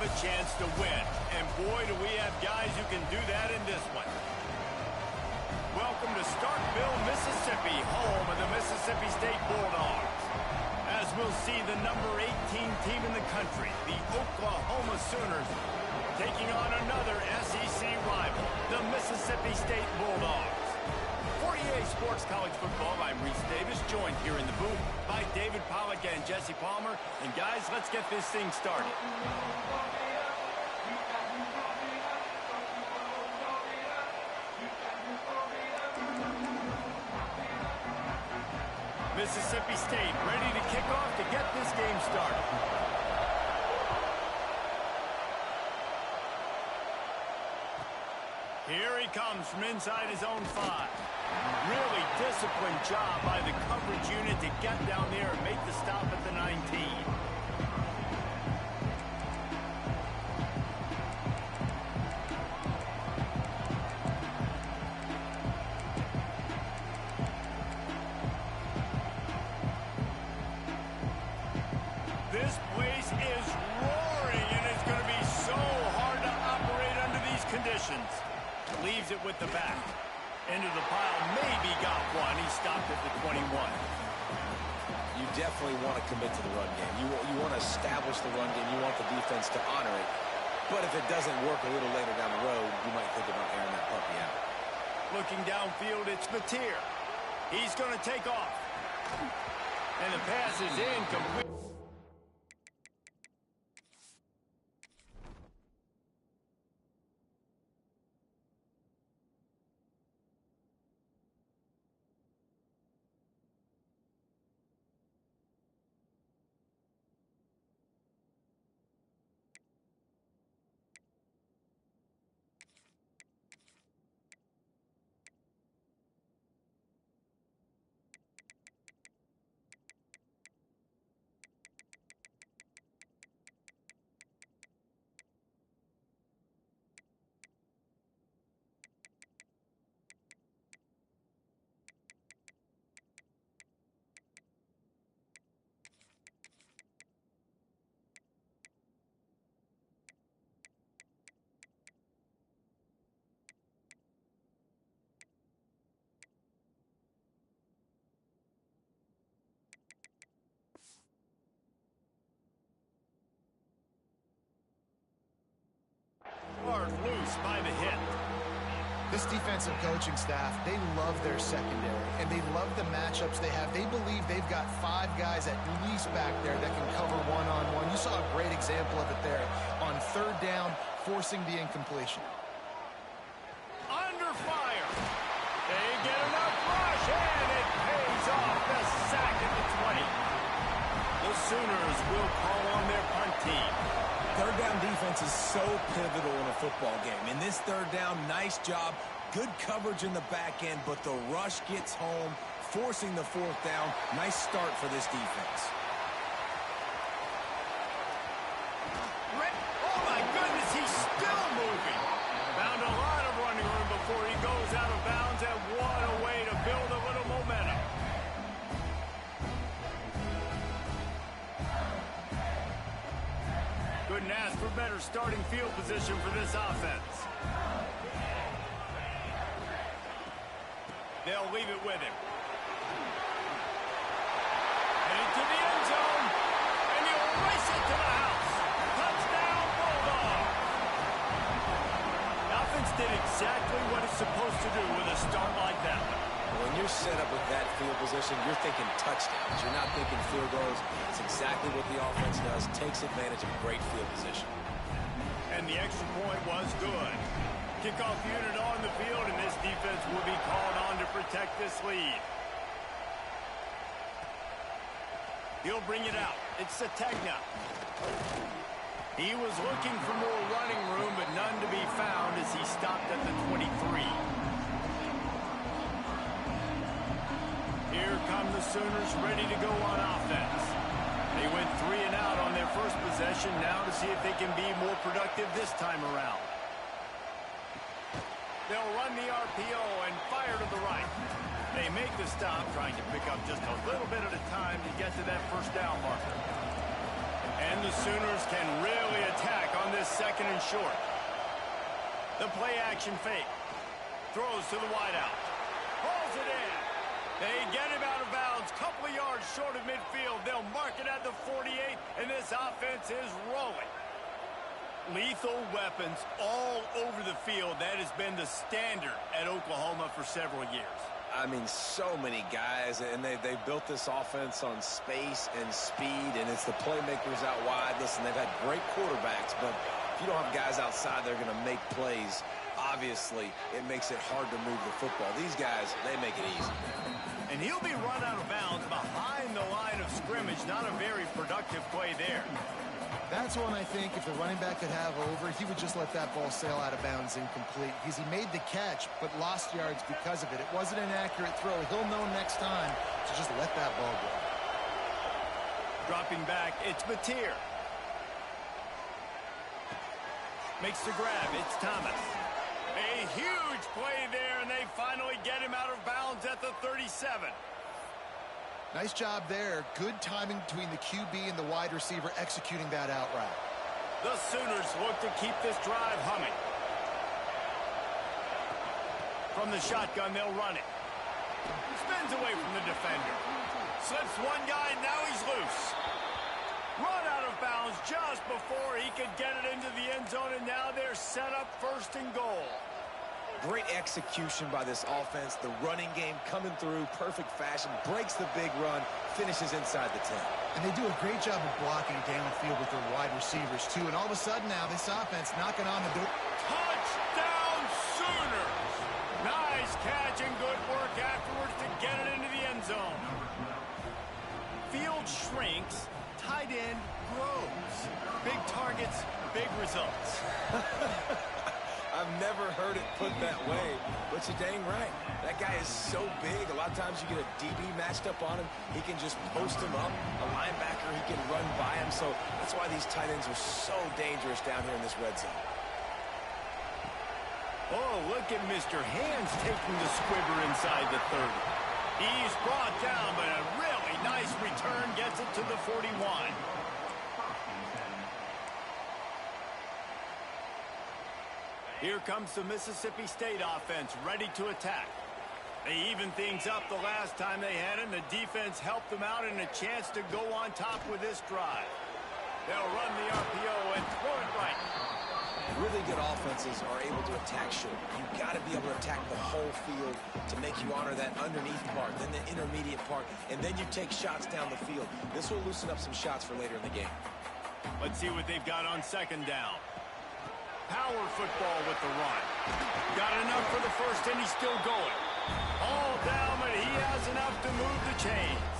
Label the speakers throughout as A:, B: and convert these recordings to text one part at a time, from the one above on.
A: a chance to win. And boy, do we have guys who can do that in this one. Welcome to Starkville, Mississippi, home of the Mississippi State Bulldogs. As we'll see, the number 18 team in the country, the Oklahoma Sooners, taking on another SEC rival, the Mississippi State Bulldogs. For EA Sports College Football, I'm Reese Davis, joined here in the booth by David Pollack and Jesse Palmer. And guys, let's get this thing started. Mississippi State ready to kick off to get this game started. Here he comes from inside his own 5. Really disciplined job by the coverage unit to get down there and make the stop at the 19. This place is roaring, and it's going to be so hard to operate under these conditions. Leaves it with the back. Into the pile, maybe got one. He stopped at the 21.
B: You definitely want to commit to the run game. You want to establish the run game. You want the defense to honor it. But if it doesn't work a little later down the road, you might think about airing that puppy out.
A: Looking downfield, it's Mateer. He's going to take off. And the pass is incomplete. Loose by the hit.
C: This defensive coaching staff, they love their secondary, and they love the matchups they have. They believe they've got 5 guys at least back there that can cover one-on-one. You saw a great example of it there on 3rd down, forcing the incompletion.
A: Under fire. They get enough rush, and it pays off. The sack at the 20. The Sooners will call on their punt team.
B: 3rd down defense is so pivotal in a football game. In this 3rd down, nice job. Good coverage in the back end, but the rush gets home, forcing the 4th down. Nice start for this defense.
A: Oh, my goodness, he's still moving. Found a lot of running room before he goes out of bounds, and what a way to build a little momentum. Couldn't ask for better starting field position for this offense. They'll leave it with him. And into the end zone. And he'll race it to the house. Touchdown, Bulldogs. Offense did exactly what it's supposed to do with a start like that one.
B: When you're set up with that field position, you're thinking touchdowns. You're not thinking field goals. It's exactly what the offense does. Takes advantage of great field position.
A: And the extra point was good. Kickoff unit on the field, and this defense will be called on to protect this lead. He'll bring it out. It's Sategna. He was looking for more running room, but none to be found as he stopped at the 23. Here come the Sooners ready to go on offense. They went 3 and out on their first possession, now to see if they can be more productive this time around. They'll run the RPO and fire to the right. They make the stop, trying to pick up just a little bit at a time to get to that 1st down marker. And the Sooners can really attack on this second and short. The play action fake. Throws to the wideout. Pulls it in. They get him out of bounds. Couple of yards short of midfield. They'll mark it at the 48, and this offense is rolling. Lethal weapons all over the field. That has been the standard at Oklahoma for several years.
B: I mean, so many guys, and they built this offense on space and speed, and it's the playmakers out wide. Listen, they've had great quarterbacks, but if you don't have guys outside, they're going to make plays. Obviously, it makes it hard to move the football. These guys, they make it easy.
A: And he'll be run out of bounds behind the line of scrimmage. Not a very productive play there.
C: That's one I think if the running back could have over, he would just let that ball sail out of bounds incomplete because he made the catch but lost yards because of it. It wasn't an accurate throw. He'll know next time to just let that ball go.
A: Dropping back, it's Mateer. Makes the grab, it's Thomas. A huge play there, and they finally get him out of bounds at the 37.
C: Nice job there. Good timing between the QB and the wide receiver executing that out route.
A: The Sooners look to keep this drive humming. From the shotgun, they'll run it. Spins away from the defender. Slips one guy, now he's loose. Run out of bounds just before he could get it into the end zone, and now they're set up first and goal.
B: Great execution by this offense. The running game coming through, perfect fashion, breaks the big run, finishes inside the 10.
C: And they do a great job of blocking downfield with their wide receivers, too. And all of a sudden now, this offense knocking on the door.
A: Touchdown, Sooners! Nice catch and good work afterwards to get it into the end zone. Field shrinks, tight end grows. Big targets, big results.
B: I've never heard it put that way, but you're dang right. That guy is so big. A lot of times you get a DB matched up on him. He can just post him up. A linebacker, he can run by him. So that's why these tight ends are so dangerous down here in this red zone.
A: Oh, look at Mr. Hands taking the squibber inside the 30. He's brought down, but a really nice return gets it to the 41. Here comes the Mississippi State offense ready to attack. They evened things up the last time they had it, and the defense helped them out and a chance to go on top with this drive. They'll run the RPO and throw it right.
B: Really good offenses are able to attack short. You've got to be able to attack the whole field to make you honor that underneath part, then the intermediate part, and then you take shots down the field. This will loosen up some shots for later in the game.
A: Let's see what they've got on second down. Power football with the run. Got enough for the first, and he's still going. All down, but he has enough to move the chains.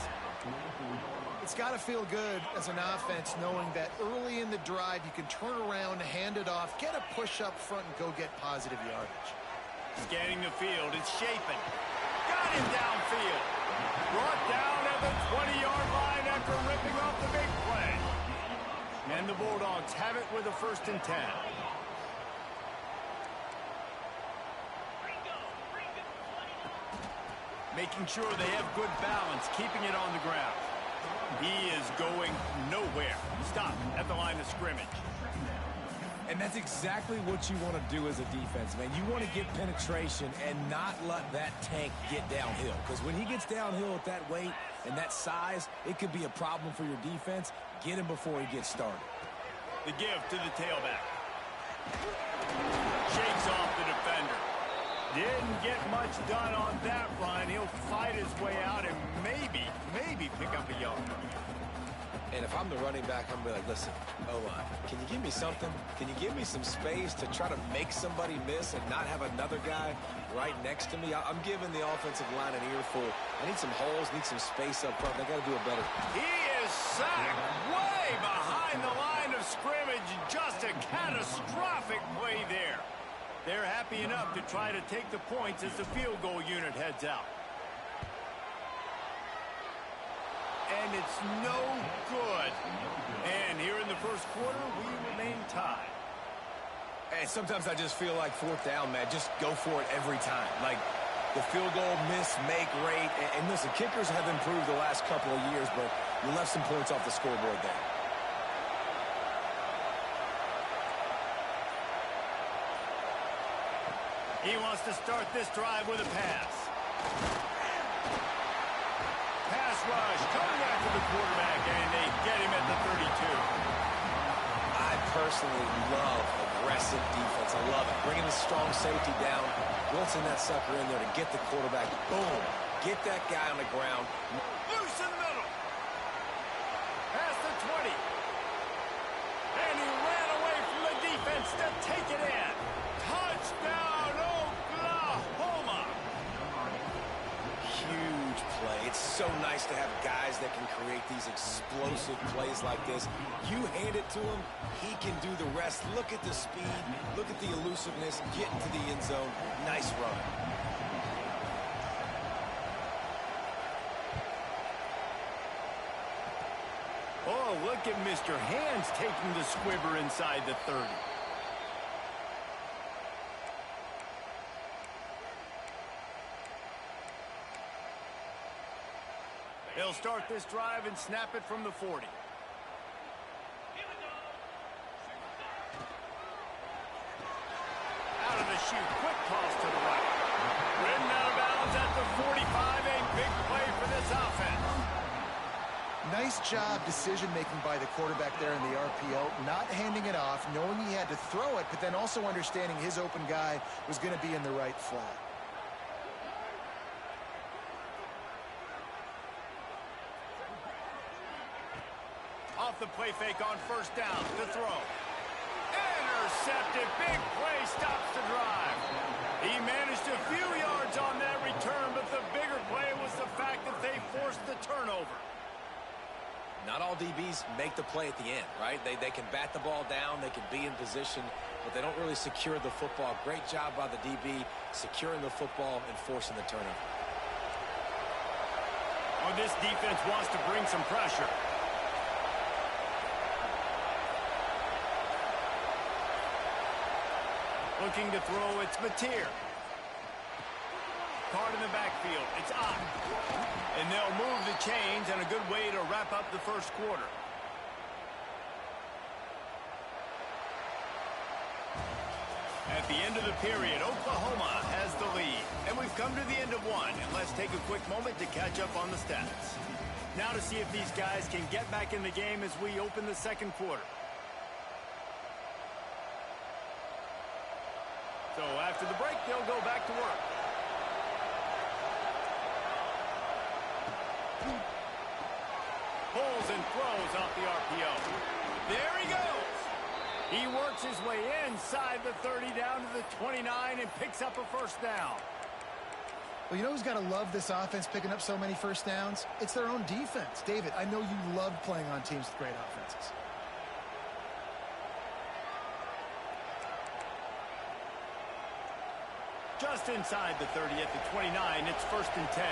C: It's got to feel good as an offense knowing that early in the drive you can turn around, hand it off, get a push up front, and go get positive yardage.
A: Scanning the field, it's Shapin. Got him downfield. Brought down at the 20-yard line after ripping off the big play. And the Bulldogs have it with a 1st and 10. Making sure they have good balance, keeping it on the ground. He is going nowhere. Stop at the line of scrimmage.
B: And that's exactly what you want to do as a defense, man. You want to get penetration and not let that tank get downhill. Because when he gets downhill at that weight and that size, it could be a problem for your defense. Get him before he gets started.
A: The give to the tailback. Shakes off the defender. Didn't get much done on that run. He'll fight his way out and maybe pick up a yard.
B: And if I'm the running back, I'm going to be like, listen, O-line, can you give me something? Can you give me some space to try to make somebody miss and not have another guy right next to me? I'm giving the offensive line an earful. I need some holes, need some space up front. They got to do it better.
A: He is sacked way behind the line of scrimmage. Just a catastrophic play there. They're happy enough to try to take the points as the field goal unit heads out. And it's no good. And here in the first quarter, we remain tied.
B: And sometimes I just feel like 4th down, man. Just go for it every time. Like the field goal miss, make rate. And listen, kickers have improved the last couple of years, but you left some points off the scoreboard there.
A: He wants to start this drive with a pass. Pass rush coming after the quarterback, and they get him at the 32.
B: I personally love aggressive defense. I love it. Bringing the strong safety down, blitzing that sucker in there to get the quarterback. Boom. Get that guy on the ground.
A: Loose in the middle. Past the 20. And he ran away from the defense to take it in. Touchdown, Oklahoma.
B: Huge play. It's so nice to have guys that can create these explosive plays like this. You hand it to him, he can do the rest. Look at the speed. Look at the elusiveness. Get into the end zone. Nice run.
A: Oh, look at Mr. Hands taking the squibber inside the 30. They'll start this drive and snap it from the 40. Out of the chute, quick toss to the right. Ridden out of bounds at the 45, a big play for this offense.
C: Nice job decision-making by the quarterback there in the RPO, not handing it off, knowing he had to throw it, but then also understanding his open guy was going to be in the right flat.
A: Off the play fake on first down, the throw. Intercepted, big play, stops the drive. He managed a few yards on that return, but the bigger play was the fact that they forced the turnover.
B: Not all DBs make the play at the end, right? They can bat the ball down, they can be in position, but they don't really secure the football. Great job by the DB securing the football and forcing the turnover.
A: Oh, this defense wants to bring some pressure. Looking to throw, it's Mateer. Card in the backfield, it's Ott. And they'll move the chains, and a good way to wrap up the first quarter. At the end of the period, Oklahoma has the lead. And we've come to the end of one, and let's take a quick moment to catch up on the stats. Now to see if these guys can get back in the game as we open the second quarter. So after the break, they'll go back to work. Pulls and throws off the RPO. There he goes. He works his way inside the 30 down to the 29 and picks up a first down.
C: Well, you know who's got to love this offense picking up so many first downs? It's their own defense. David, I know you love playing on teams with great offenses.
A: Just inside the 30 at the 29, it's 1st and 10.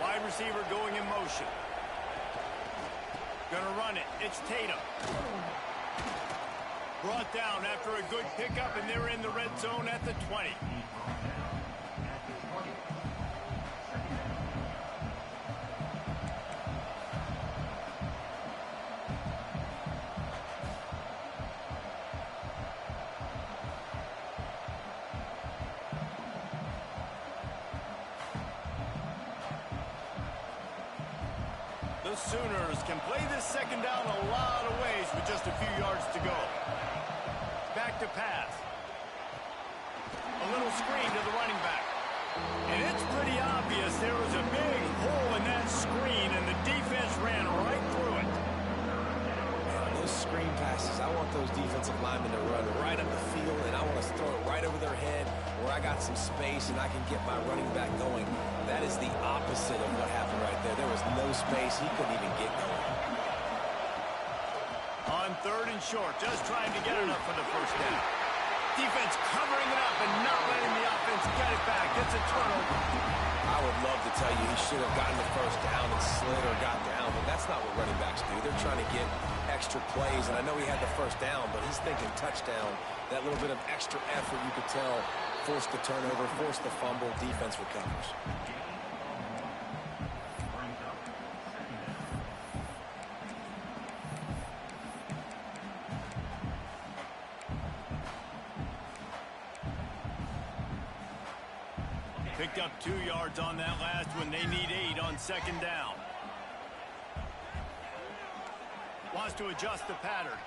A: Wide receiver going in motion. Gonna run it. It's Tatum. Brought down after a good pickup, and they're in the red zone at the 20. The Sooners can play this second down a lot of ways with just a few yards to go. Back to pass. A little screen to the running back. And it's pretty obvious there was a big hole in that screen, and the defense ran right through it.
B: Man, those screen passes, I want those defensive linemen to run right up the field, and I want to throw it right over their head where I got some space and I can get my running back going. That is the opposite of what happened right there. There was no space. He couldn't even get going.
A: On 3rd and short, just trying to get enough for the first down. Defense covering it up and not letting the offense get it back. It's a turnover.
B: I would love to tell you he should have gotten the first down and slid or got down, but that's not what running backs do. They're trying to get extra plays, and I know he had the first down, but he's thinking touchdown. That little bit of extra effort, you could tell, forced the turnover, forced the fumble, defense recovers.
A: Picked up 2 yards on that last one. They need 8 on second down. Wants to adjust the pattern.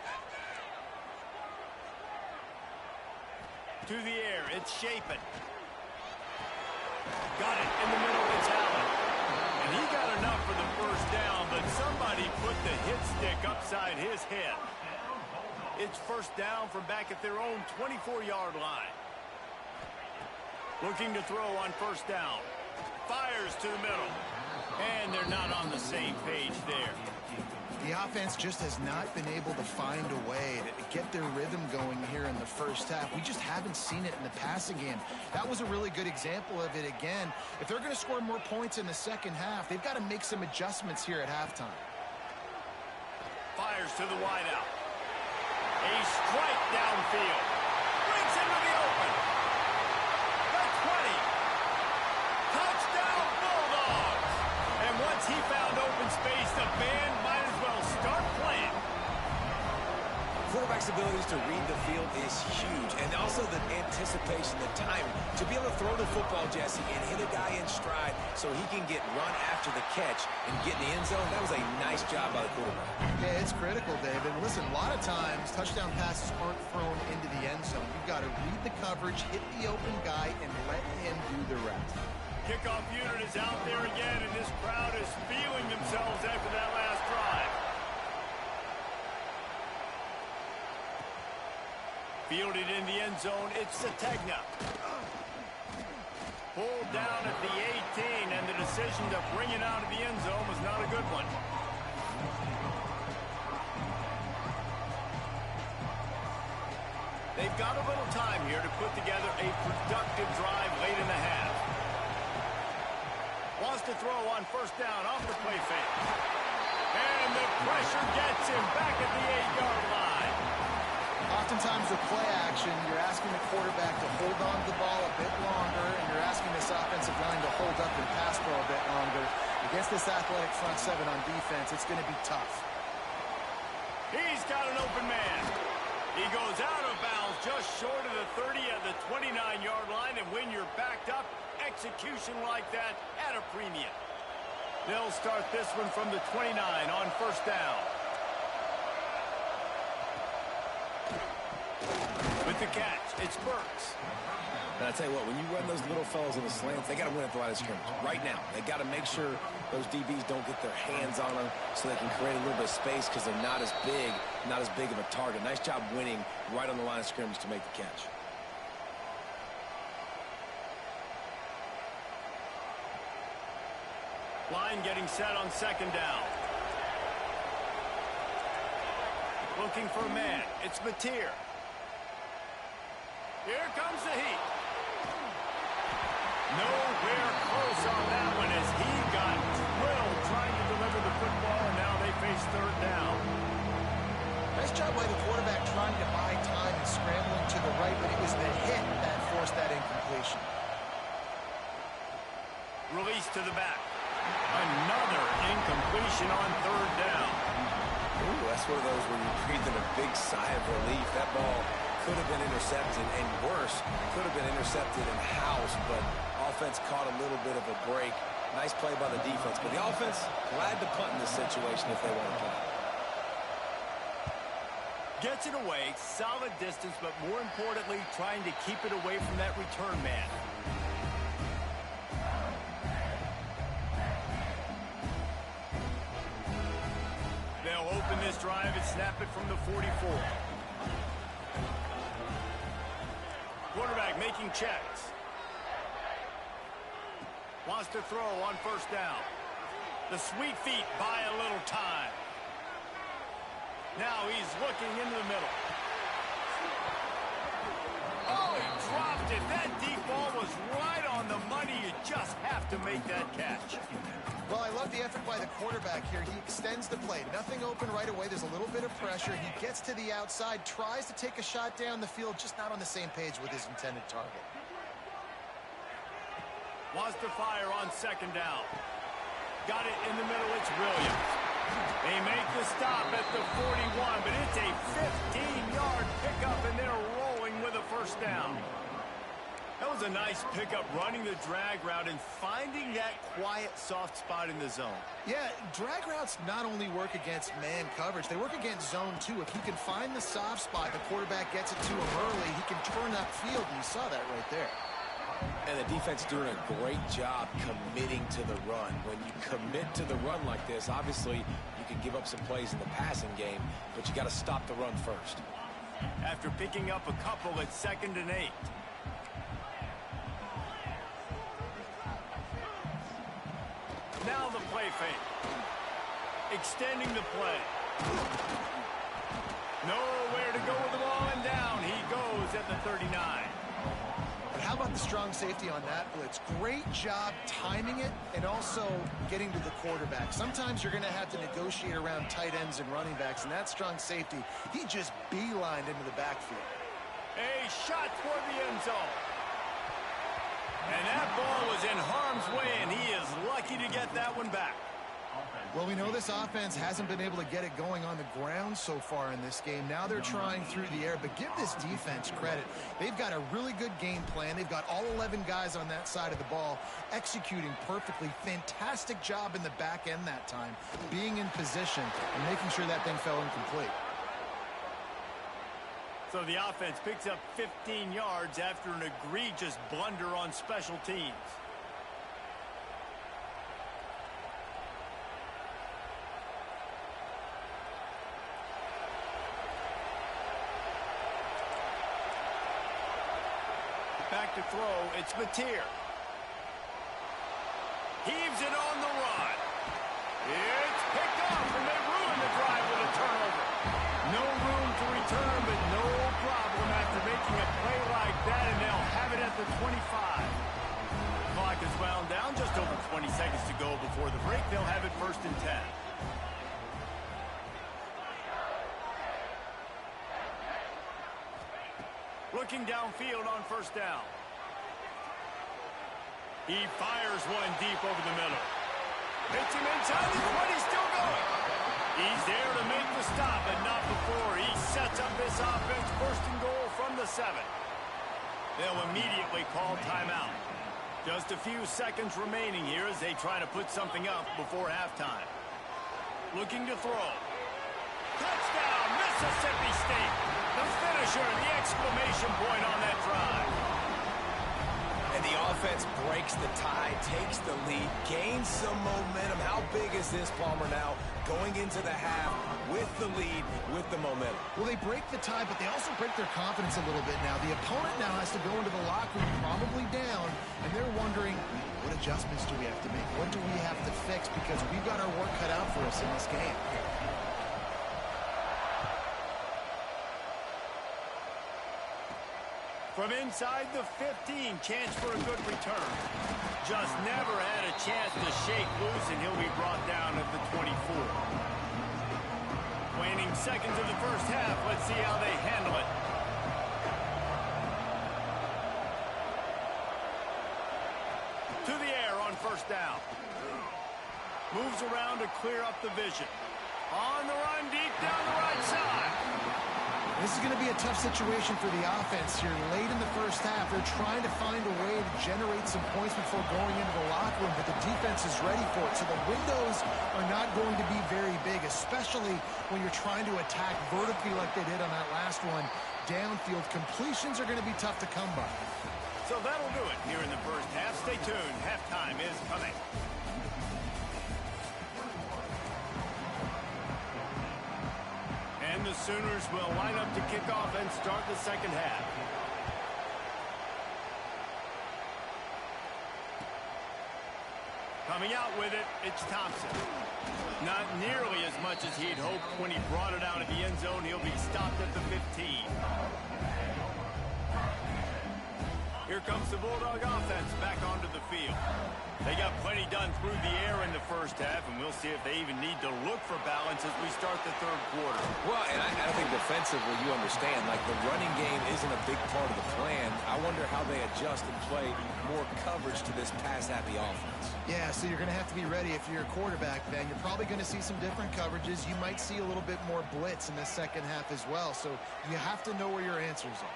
A: To the air, it's Shapen. Got it in the middle, it's Allen. And he got enough for the first down, but somebody put the hit stick upside his head. It's first down from back at their own 24-yard line. Looking to throw on first down. Fires to the middle. And they're not on the same page there.
C: The offense just has not been able to find a way to get their rhythm going here in the first half. We just haven't seen it in the passing game. That was a really good example of it again. If they're going to score more points in the second half, they've got to make some adjustments here at halftime.
A: Fires to the wideout. A strike downfield. Brings into the open. The 20. Touchdown Bulldogs. And once he found open space, the band might as well start playing.
B: Quarterback's abilities to read the field is huge, and also the anticipation, the timing. To be able to throw the football, Jesse, and hit a guy in stride so he can get run after the catch and get in the end zone, that was a nice job by the quarterback.
C: Yeah, it's critical, Dave. And listen, a lot of times touchdown passes aren't thrown into the end zone. You've got to read the coverage, hit the open guy, and let him do the rest.
A: Kickoff unit is out there again, and this crowd is feeling themselves after that last drive. Fielded in the end zone, it's Sategna. Pulled down at the 18, and the decision to bring it out of the end zone was not a good one. They've got a little time here to put together a productive drive late in the half. Wants to throw on first down off the play fake. And the pressure gets him back at the 8-yard line.
C: Oftentimes with play action, you're asking the quarterback to hold on to the ball a bit longer, and you're asking this offensive line to hold up and pass pro a bit longer. Against this athletic front seven on defense, it's going to be tough.
A: He's got an open man. He goes out of bounds just short of the 30 at the 29-yard line, and when you're backed up, execution like that at a premium. They'll start this one from the 29 on first down. With the catch, it's Burks.
B: And I tell you what, when you run those little fellas in the slants, they got to win at the line of scrimmage right now. They got to make sure those DBs don't get their hands on them so they can create a little bit of space because they're not as big of a target. Nice job winning right on the line of scrimmage to make the catch.
A: Line getting set on second down. Looking for a man. It's Mateer. Here comes the heat. Nowhere close on that one as he got drilled trying to deliver the football, and now they face third down.
C: Nice job by the quarterback trying to buy time and scrambling to the right, but it was the hit that forced that incompletion.
A: Release to the back. Another incompletion on third down.
B: Ooh, that's one of those where you're breathing a big sigh of relief. That ball could have been intercepted, and worse, could have been intercepted and housed, but offense caught a little bit of a break. Nice play by the defense, but the offense glad to punt in this situation if they want to play.
A: Gets it away, solid distance, but more importantly, trying to keep it away from that return man. They'll open this drive and snap it from the 44. Quarterback making checks. Wants to throw on first down. The sweet feet buy a little time. Now he's looking into the middle. Oh, he dropped it. That deep ball was right on the money. You just have to make that catch.
C: Well, I love the effort by the quarterback here. He extends the play. Nothing open right away. There's a little bit of pressure. He gets to the outside, tries to take a shot down the field, just not on the same page with his intended target.
A: Wants to fire on second down. Got it in the middle. It's Williams. They make the stop at the 41, but it's a 15-yard pickup, and they're rolling with a first down. That was a nice Nice pickup, running the drag route and finding that quiet, soft spot in the zone.
C: Yeah, drag routes not only work against man coverage, they work against zone too. If he can find the soft spot, the quarterback gets it to him early, he can turn that field, and you saw that right there.
B: And the defense doing a great job committing to the run. When you commit to the run like this, obviously you can give up some plays in the passing game, but you got to stop the run first.
A: After picking up a couple, it's 2nd and 8. Now the play fake. Extending the play. Nowhere to go with the ball, and down he goes at the 39.
C: But how about the strong safety on that blitz? Great job timing it and also getting to the quarterback. Sometimes you're going to have to negotiate around tight ends and running backs, and that strong safety, he just beelined into the backfield.
A: A shot toward the end zone. And that ball was in harm's way, and he is lucky to get that one back.
C: Well, we know this offense hasn't been able to get it going on the ground so far in this game. Now they're trying through the air, but give this defense credit. They've got a really good game plan. They've got all 11 guys on that side of the ball executing perfectly. Fantastic job in the back end that time, being in position and making sure that thing fell incomplete.
A: So the offense picks up 15 yards after an egregious blunder on special teams. Back to throw, it's Mateer. Heaves it on the run. It's picked off, and they ruin the drive with a turnover. No room to return, but no problem after making a play like that, and they'll have it at the 25. Clock is wound down, just over 20 seconds to go before the break. They'll have it 1st and 10. Looking downfield on 1st down. He fires one deep over the middle. Hits him inside the 20, still going. He's there to make the stop, but not before he sets up this offense 1st and goal from the 7. They'll immediately call timeout. Just a few seconds remaining here as they try to put something up before halftime. Looking to throw. Touchdown, Mississippi State. The finisher, the exclamation point on that drive.
B: And the offense breaks the tie, takes the lead, gains some momentum. How big is this, Palmer, now going into the half with the lead, with the momentum?
C: Well, they break the tie, but they also break their confidence a little bit now. The opponent now has to go into the locker room probably down, and they're wondering, what adjustments do we have to make? What do we have to fix? Because we've got our work cut out for us in this game.
A: From inside the 15, chance for a good return. Just never had a chance to shake loose, and he'll be brought down at the 24. Waning seconds of the 1st half. Let's see how they handle it. To the air on 1st down. Moves around to clear up the vision. On the run, deep down the right side.
C: This is going to be a tough situation for the offense here. Late in the 1st half, they're trying to find a way to generate some points before going into the locker room, but the defense is ready for it. So the windows are not going to be very big, especially when you're trying to attack vertically like they did on that last one. Downfield completions are going to be tough to come by.
A: So that'll do it here in the 1st half. Stay tuned. Halftime is coming. And the Sooners will line up to kick off and start the 2nd half. Coming out with it, it's Thompson. Not nearly as much as he'd hoped when he brought it out of the end zone. He'll be stopped at the 15. Here comes the Bulldog offense back onto the field. They got plenty done through the air in the 1st half, and we'll see if they even need to look for balance as we start the 3rd quarter.
B: Well, and I think defensively, you understand, like the running game isn't a big part of the plan. I wonder how they adjust and play more coverage to this pass-happy offense.
C: Yeah, so you're going to have to be ready if you're a quarterback, then. You're probably going to see some different coverages. You might see a little bit more blitz in the 2nd half as well, so you have to know where your answers are.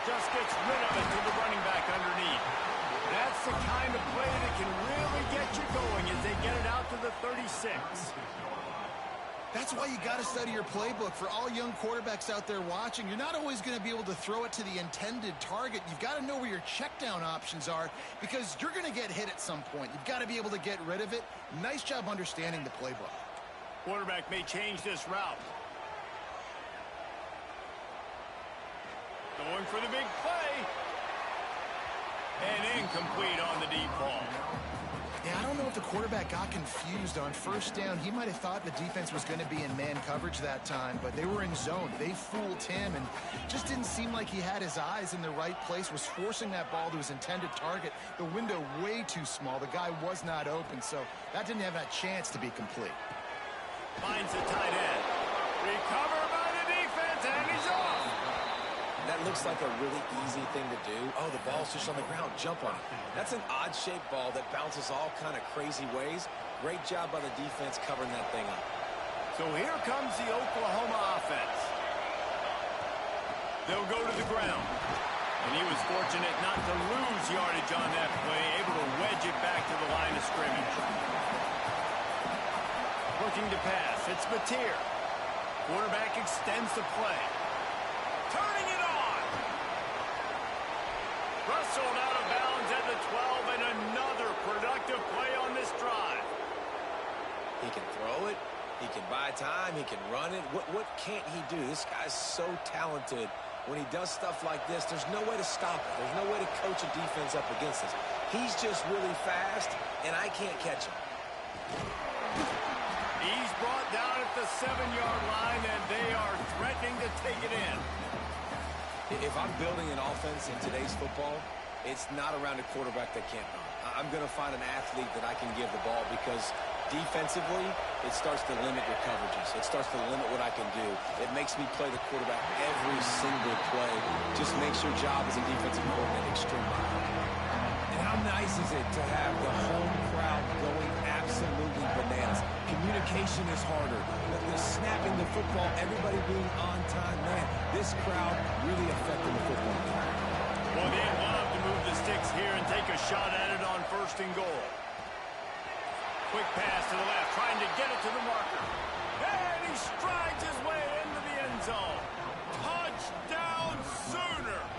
A: Just gets rid of it to the running back underneath. That's the kind of play that can really get you going as they get it out to the 36.
C: That's why you got to study your playbook. For all young quarterbacks out there watching, you're not always going to be able to throw it to the intended target. You've got to know where your check down options are because you're going to get hit at some point. You've got to be able to get rid of it. Nice job understanding the playbook.
A: Quarterback may change this route. Going for the big play. And incomplete on the deep ball.
C: Yeah, I don't know if the quarterback got confused on first down. He might have thought the defense was going to be in man coverage that time, but they were in zone. They fooled him and just didn't seem like he had his eyes in the right place, was forcing that ball to his intended target. The window way too small. The guy was not open, so that didn't have that chance to be complete.
A: Finds the tight end. Recover by the defense, and he's off.
B: That looks like a really easy thing to do. Oh, the ball's just on the ground. Jump on it. That's an odd-shaped ball that bounces all kind of crazy ways. Great job by the defense covering that thing up.
A: So here comes the Oklahoma offense. They'll go to the ground. And he was fortunate not to lose yardage on that play, able to wedge it back to the line of scrimmage. Looking to pass. It's Mateer. Quarterback extends the play. Turning it on. Wrestled out of bounds at the 12, and another productive play on this drive.
B: He can throw it. He can buy time. He can run it. What can't he do? This guy's so talented. When he does stuff like this, there's no way to stop it. There's no way to coach a defense up against this. He's just really fast, and I can't catch him.
A: He's brought down at the 7-yard line, and they are threatening to take it in.
B: If I'm building an offense in today's football, it's not around a quarterback that can't run. I'm going to find an athlete that I can give the ball because defensively, it starts to limit your coverages. It starts to limit what I can do. It makes me play the quarterback every single play. Just makes your job as a defensive coordinator extremely hard. And how nice is it to have the home crowd going absolutely bananas? Communication is harder. The snapping the football, everybody being on time. Man, this crowd really affected the football game.
A: Well, they'd love to move the sticks here and take a shot at it on 1st and goal. Quick pass to the left, trying to get it to the marker. And he strides his way into the end zone. Touchdown Sooners!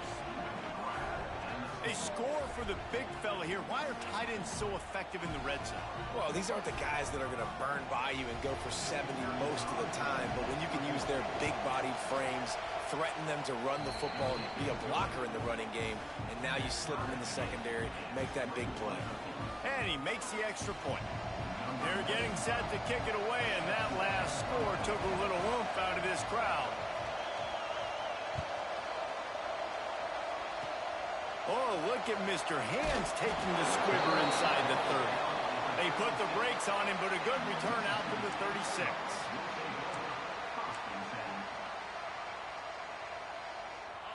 A: A score for the big fella here. Why are tight ends so effective in the red zone?
B: Well, these aren't the guys that are going to burn by you and go for 70 most of the time, but when you can use their big-bodied frames, threaten them to run the football and be a blocker in the running game, and now you slip them in the secondary, make that big play.
A: And he makes the extra point. They're getting set to kick it away, and that last score took a little oomph out of this crowd. Oh, look at Mr. Hands taking the squibber inside the 30. They put the brakes on him, but a good return out to the 36.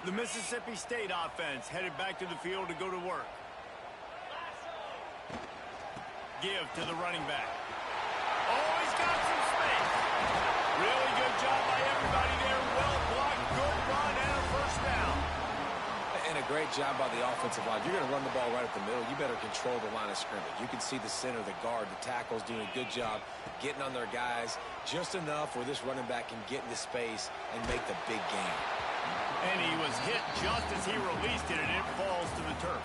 A: The Mississippi State offense headed back to the field to go to work. Give to the running back. Oh, he's got some space. Really good job by everybody there. Well blocked, good run, and a 1st down.
B: And a great job by the offensive line. You're going to run the ball right up the middle. You better control the line of scrimmage. You can see the center, the guard, the tackles doing a good job getting on their guys just enough where this running back can get into space and make the big game.
A: And he was hit just as he released it, and it falls to the turf.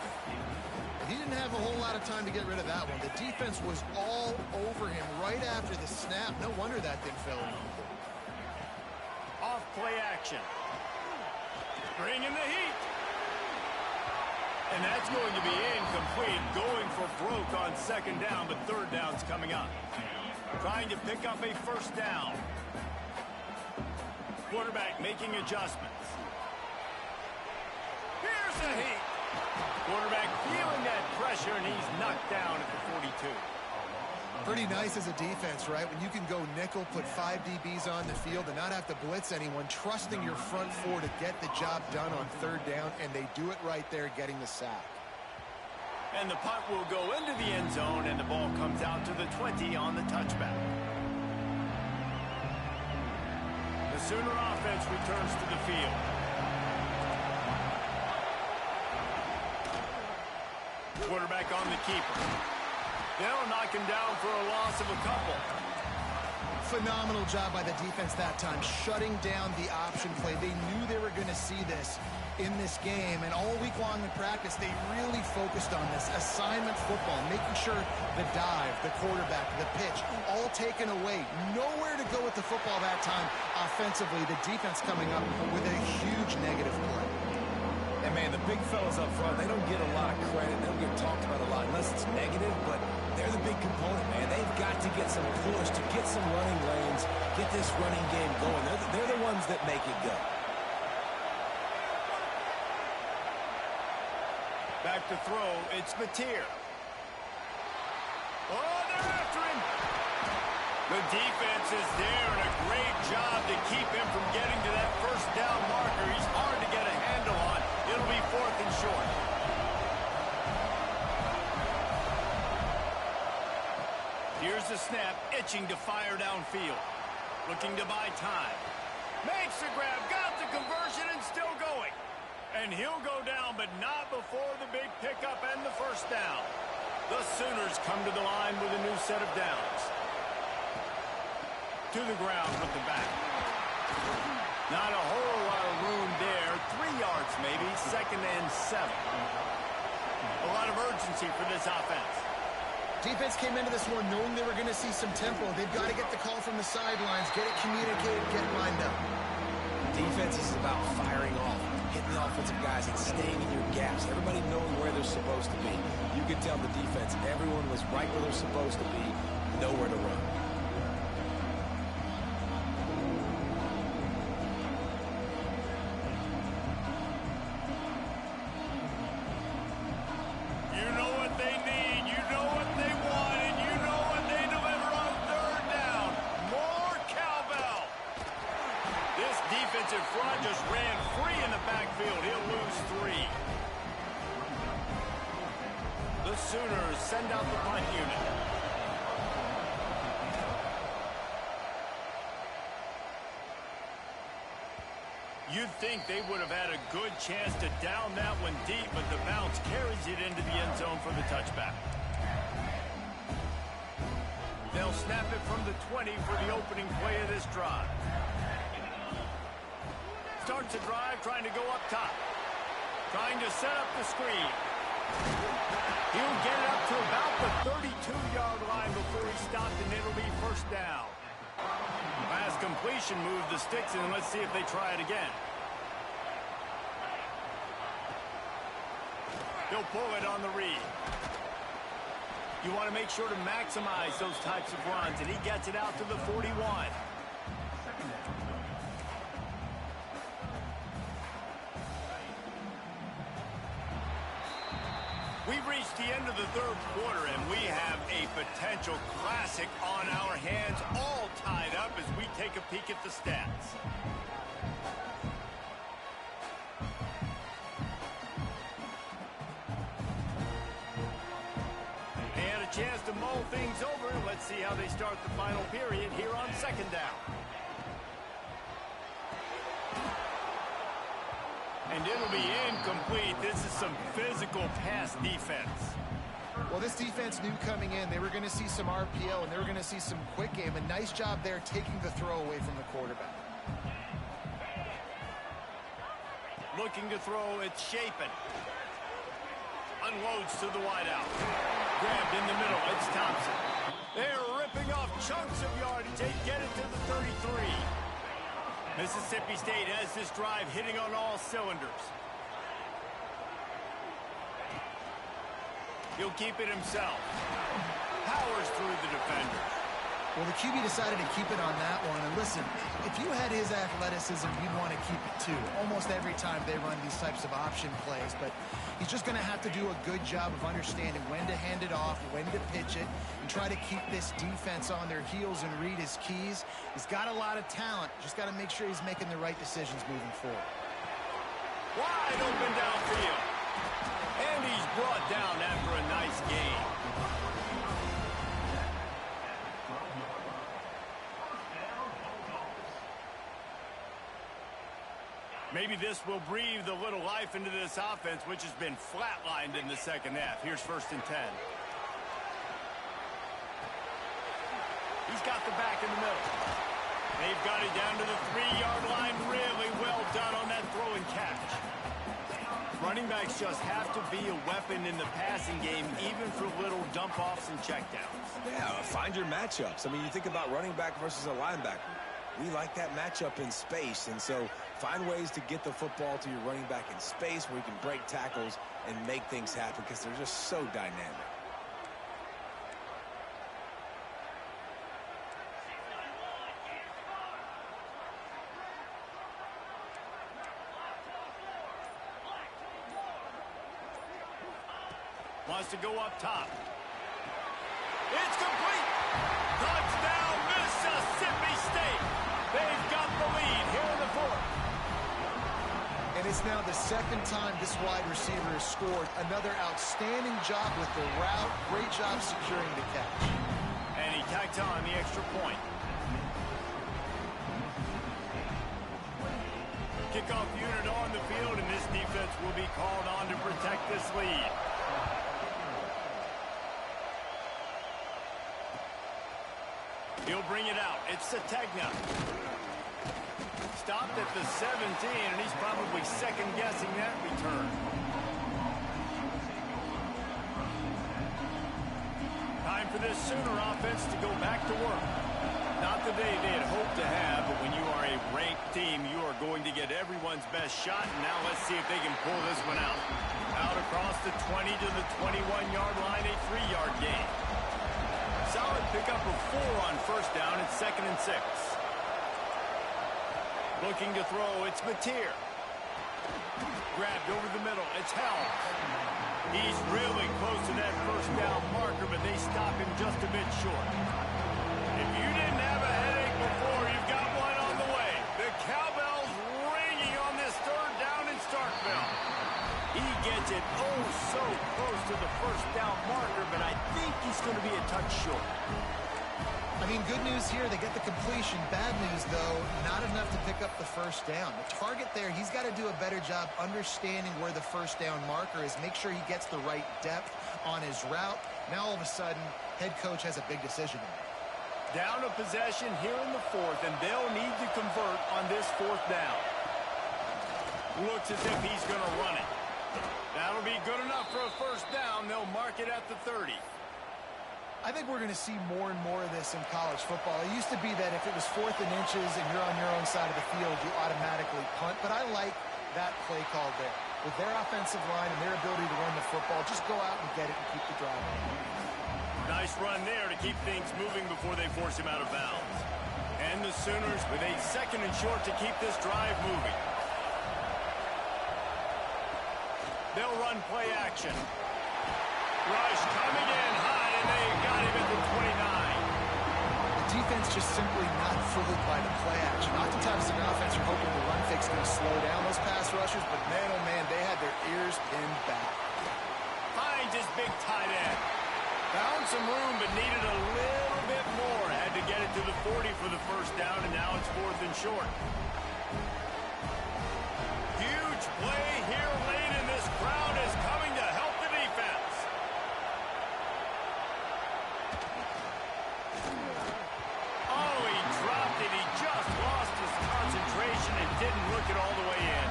C: He didn't have a whole lot of time to get rid of that one. The defense was all over him right after the snap. No wonder that didn't fail him.
A: Off play action. Bring in the heat. And that's going to be incomplete. Going for broke on 2nd down, but 3rd down's coming up. Trying to pick up a 1st down. Quarterback making adjustments. Here's the heat. Quarterback feeling that pressure, and he's knocked down at the 42.
C: Pretty nice as a defense, right? When you can go nickel, put 5 DBs on the field and not have to blitz anyone, trusting your front 4 to get the job done on 3rd down, and they do it right there, getting the sack.
A: And the punt will go into the end zone, and the ball comes out to the 20 on the touchback. The Sooner offense returns to the field. Quarterback on the keeper. They'll knock him down for a loss of a couple.
C: Phenomenal job by the defense that time, shutting down the option play. They knew they were going to see this in this game, and all week long in practice, they really focused on this assignment football, making sure the dive, the quarterback, the pitch, all taken away. Nowhere to go with the football that time offensively. The defense coming up with a huge negative play.
B: And, man, the big fellas up front, they don't get a lot of credit. They don't get talked about a lot unless it's negative, but they're the big component, man. They've got to get some push, to get some running lanes, get this running game going. They're the ones that make it go.
A: Back to throw, it's Mateer. Oh, they're after him. The defense is there, and a great job to keep him from getting to that first down marker. He's hard to get a handle on. It'll be 4th and short. Here's the snap, itching to fire downfield. Looking to buy time. Makes the grab, got the conversion, and still going. And he'll go down, but not before the big pickup and the first down. The Sooners come to the line with a new set of downs. To the ground with the back. Not a whole lot of room there. 3 yards maybe, 2nd and 7. A lot of urgency for this offense.
C: Defense came into this one knowing they were going to see some tempo. They've got to get the call from the sidelines, get it communicated, get it lined up.
B: Defense is about firing off, hitting the offensive guys and staying in your gaps. Everybody knowing where they're supposed to be. You could tell the defense, everyone was right where they're supposed to be, nowhere to run.
A: Defensive front just ran free in the backfield. He'll lose 3. The Sooners send out the punt unit. You'd think they would have had a good chance to down that one deep, but the bounce carries it into the end zone for the touchback. They'll snap it from the 20 for the opening play of this drive. Starts a drive, trying to go up top. Trying to set up the screen. He'll get it up to about the 32-yard line before he stopped, and it'll be first down. Pass completion, move the sticks, and let's see if they try it again. He'll pull it on the read. You want to make sure to maximize those types of runs, and he gets it out to the 41. We've reached the end of the 3rd quarter, and we have a potential classic on our hands, all tied up as we take a peek at the stats. And a chance to mull things over. Let's see how they start the final period here on 2nd down. And it'll be incomplete. This is some physical pass defense.
C: Well, this defense knew coming in they were going to see some RPO and they were going to see some quick game. A nice job there taking the throw away from the quarterback.
A: Looking to throw, it's Shapen. Unloads to the wideout. Grabbed in the middle, it's Thompson. They're ripping off chunks of yardage. They get it to the 33. Mississippi State has this drive hitting on all cylinders. He'll keep it himself. Powers through the defender.
C: Well, the QB decided to keep it on that one. And listen, if you had his athleticism, you'd want to keep it too. Almost every time they run these types of option plays. But he's just going to have to do a good job of understanding when to hand it off, when to pitch it, and try to keep this defense on their heels and read his keys. He's got a lot of talent. Just got to make sure he's making the right decisions moving forward.
A: Wide open downfield. And he's brought down after a nice game. Maybe this will breathe a little life into this offense, which has been flatlined in the second half. Here's 1st and 10. He's got the back in the middle. They've got it down to the 3-yard line. Really well done on that throw and catch. Running backs just have to be a weapon in the passing game, even for little dump-offs and checkdowns.
B: Yeah, find your matchups. I mean, you think about running back versus a linebacker. We like that matchup in space, and so find ways to get the football to your running back in space where you can break tackles and make things happen because they're just so dynamic.
A: Wants to go up top. It's complete. Touchdown, Mississippi State. They've got the lead here in the 4th.
C: And it's now the 2nd time this wide receiver has scored. Another outstanding job with the route. Great job securing the catch.
A: And he tacked on the extra point. Kickoff unit on the field, and this defense will be called on to protect this lead. He'll bring it out. It's Sategna. Stopped at the 17, and he's probably second-guessing that return. Time for this Sooner offense to go back to work. Not the day they had hoped to have, but when you are a ranked team, you are going to get everyone's best shot, and now let's see if they can pull this one out. Out across the 20 to the 21-yard line, a 3-yard gain. Solid pickup of 4 on 1st down. It's 2nd and 6. Looking to throw, it's Mateer. Grabbed over the middle, it's Helms. He's really close to that 1st down marker, but they stop him just a bit short. If you didn't have a headache before, you've got one on the way. The cowbell's ringing on this 3rd down in Starkville. He gets it so close to the 1st down marker, but I think he's going to be a touch short.
C: I mean, good news here, they get the completion. Bad news, though, not enough to pick up the 1st down. The target there, he's got to do a better job understanding where the 1st down marker is, make sure he gets the right depth on his route. Now, all of a sudden, head coach has a big decision to make.
A: Down a possession here in the 4th, and they'll need to convert on this 4th down. Looks as if he's going to run it. That'll be good enough for a 1st down. They'll mark it at the 30.
C: I think we're going to see more and more of this in college football. It used to be that if it was 4th and inches and you're on your own side of the field, you automatically punt. But I like that play call there. With their offensive line and their ability to run the football, just go out and get it and keep the drive going.
A: Nice run there to keep things moving before they force him out of bounds. And the Sooners with a 2nd and short to keep this drive moving. They'll run play action. Rush coming in high, and they got him at the 29.
C: The defense just simply not fooled by the play action. Oftentimes in offense, you're hoping the run fake's going to slow down those pass rushers, but man, oh man, they had their ears pinned back.
A: Finds his big tight end. Found some room, but needed a little bit more. Had to get it to the 40 for the 1st down, and now it's 4th and short. Huge play here late, and this crowd is coming to help the defense. Oh, he dropped it. He just lost his concentration and didn't look it all the way in.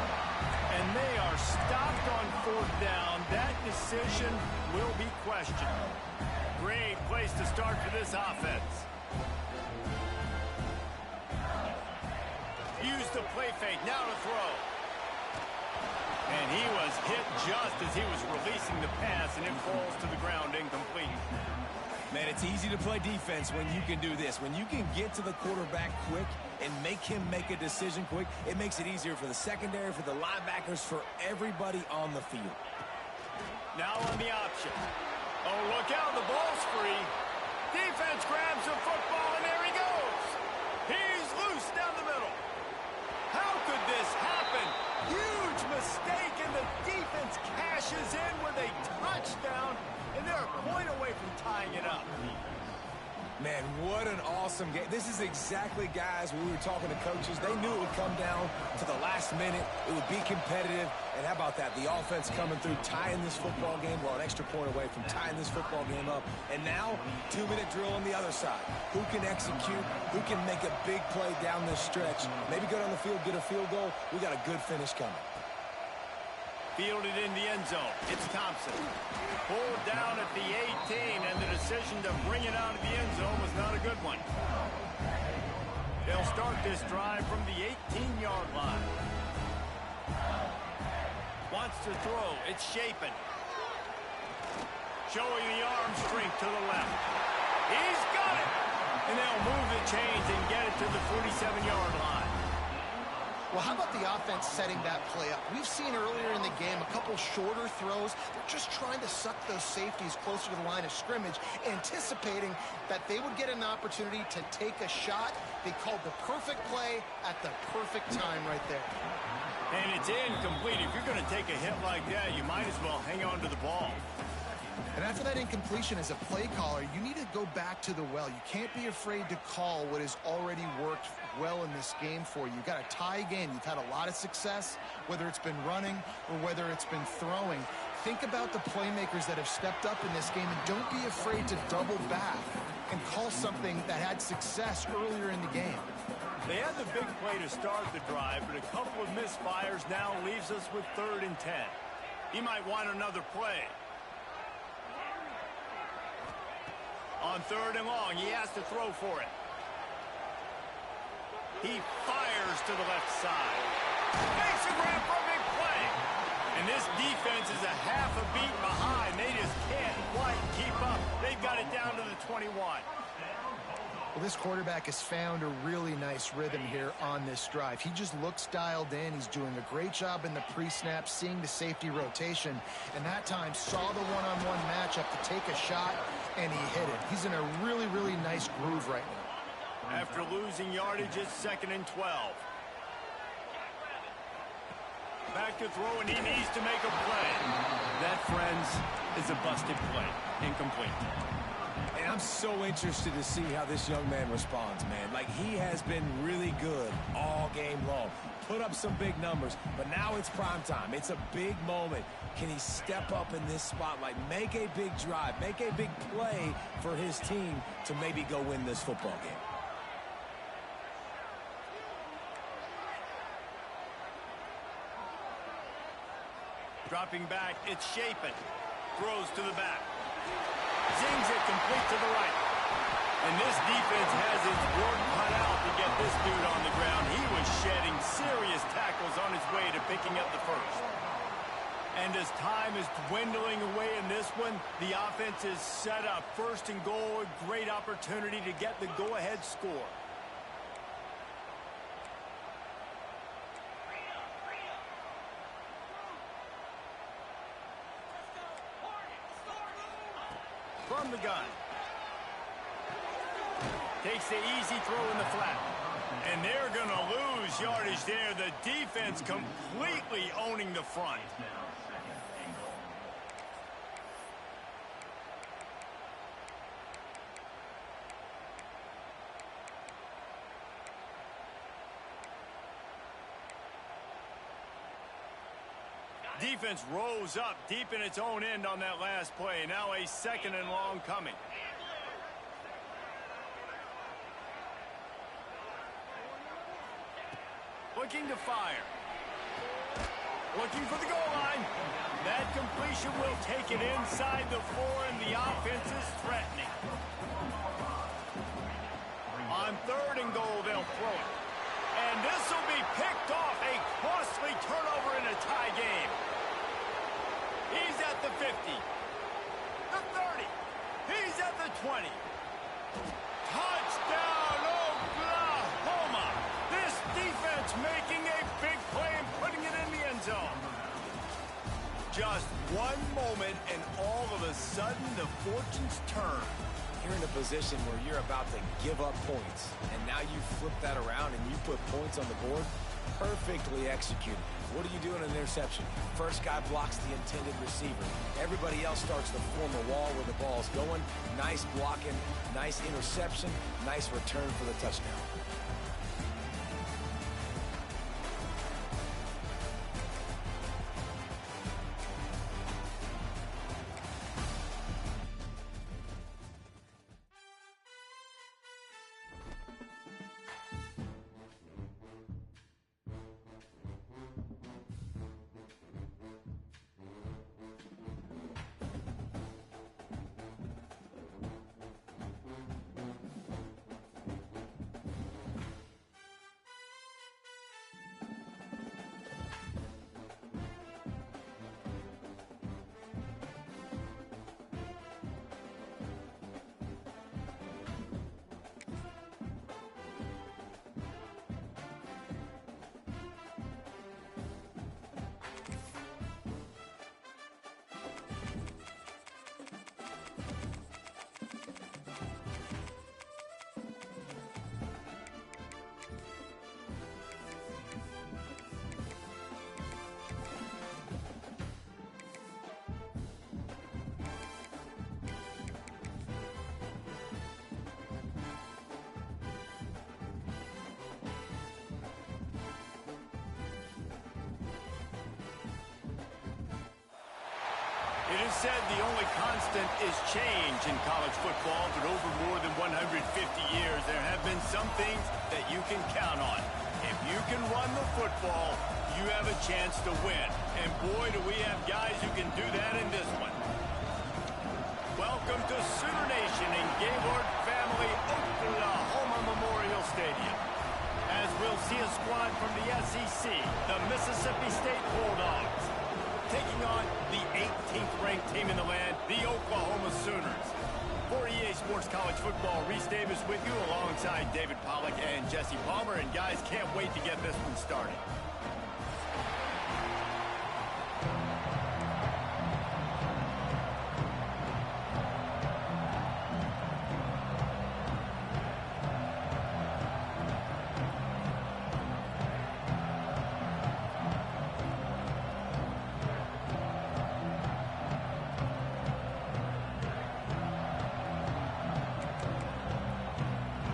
A: And they are stopped on 4th down. That decision will be questioned. Great place to start for this offense. Use the play fake. Now to throw. And he was hit just as he was releasing the pass, and it falls to the ground incomplete.
B: Man, it's easy to play defense when you can do this. When you can get to the quarterback quick and make him make a decision quick, it makes it easier for the secondary, for the linebackers, for everybody on the field.
A: Now on the option. Oh, look out, the ball's free. Defense grabs the football, and there he goes. He's loose down the middle. How could this happen? Huge mistake, and the defense cashes in with a touchdown, and they're a point away from tying it up.
B: Man, what an awesome game. This is exactly, guys, when we were talking to coaches, they knew it would come down to the last minute. It would be competitive. And how about that? The offense coming through, tying this football game. Well, an extra point away from tying this football game up. And now, 2-minute drill on the other side. Who can execute? Who can make a big play down this stretch? Maybe go down the field, get a field goal. We got a good finish coming.
A: Fielded in the end zone. It's Thompson. Pulled down at the 18, and the decision to bring it out of the end zone was not a good one. They'll start this drive from the 18-yard line. Wants to throw. It's Shapen. Showing the arm strength to the left. He's got it! And they'll move the chains and get it to the 47-yard line.
C: Well, how about the offense setting that play up? We've seen earlier in the game a couple shorter throws. They're just trying to suck those safeties closer to the line of scrimmage, anticipating that they would get an opportunity to take a shot. They called the perfect play at the perfect time right there.
A: And it's incomplete. If you're going to take a hit like that, you might as well hang on to the ball.
C: And after that incompletion as a play caller, you need to go back to the well. You can't be afraid to call what has already worked well in this game for you. You've got a tie game. You've had a lot of success, whether it's been running or whether it's been throwing. Think about the playmakers that have stepped up in this game, and don't be afraid to double back and call something that had success earlier in the game.
A: They had the big play to start the drive, but a couple of misfires now leaves us with 3rd and 10. He might want another play. On 3rd and long, he has to throw for it. He fires to the left side. Makes a grab for a big play. And this defense is a half a beat behind. They just can't quite keep up. They've got it down to the 21.
C: Well, this quarterback has found a really nice rhythm here on this drive. He just looks dialed in. He's doing a great job in the pre-snap, seeing the safety rotation, and that time saw the one-on-one matchup to take a shot, and he hit it. He's in a really, really nice groove right now.
A: After losing yardage, it's 2nd and 12. Back to throw, and he needs to make a play. That, friends, is a busted play. Incomplete.
B: And I'm so interested to see how this young man responds, man. Like, he has been really good all game long. Put up some big numbers, but now it's prime time. It's a big moment. Can he step up in this spotlight, make a big drive, make a big play for his team to maybe go win this football game?
A: Dropping back, it's Shapen. Throws to the back. Zings it complete to the right. And this defense has its work cut out to get this dude on the ground. He was shedding serious tackles on his way to picking up the first. And as time is dwindling away in this one, the offense is set up. 1st and goal, a great opportunity to get the go-ahead score. From the gun. Takes the easy throw in the flat. And they're going to lose yardage there. The defense completely owning the front. Defense rose up deep in its own end on that last play. Now a 2nd and long coming. Looking to fire. Looking for the goal line. That completion will take it inside the 4, and the offense is threatening. On 3rd and goal, they'll throw it. And this will be picked off. A costly turnover in a tie game. He's at the 50. The 30. He's at the 20. Touchdown, Oklahoma. This defense making a big play and putting it in the end zone. Just one moment, and all of a sudden, the fortunes turn.
B: You're in a position where you're about to give up points, and now you flip that around and you put points on the board. Perfectly executed. What do you do in an interception? First guy blocks the intended receiver. Everybody else starts to form a wall where the ball's going. Nice blocking, nice interception, nice return for the touchdown.
A: It is said the only constant is change in college football, but over more than 150 years, there have been some things that you can count on. If you can run the football, you have a chance to win. And boy, do we have guys who can do that in this one. Welcome to Sooner Nation in Gaylord Family Oklahoma Memorial Stadium, as we'll see a squad from the SEC, the Mississippi State Bulldogs, taking on the 18th ranked team in the land, the Oklahoma Sooners. For EA Sports College Football, Reese Davis with you alongside David Pollack and Jesse Palmer. And guys, can't wait to get this one started.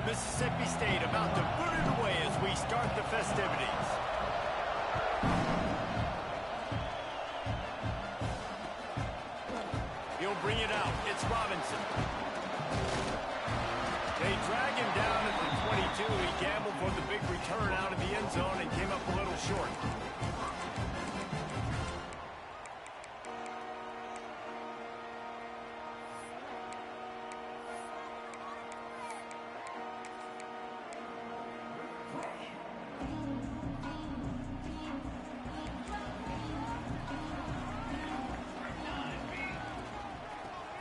A: Mississippi State about to put it away as we start the festivities. He'll bring it out. It's Robinson. They drag him down at the 22. He gambled for the big return out of the end zone and came up a little short.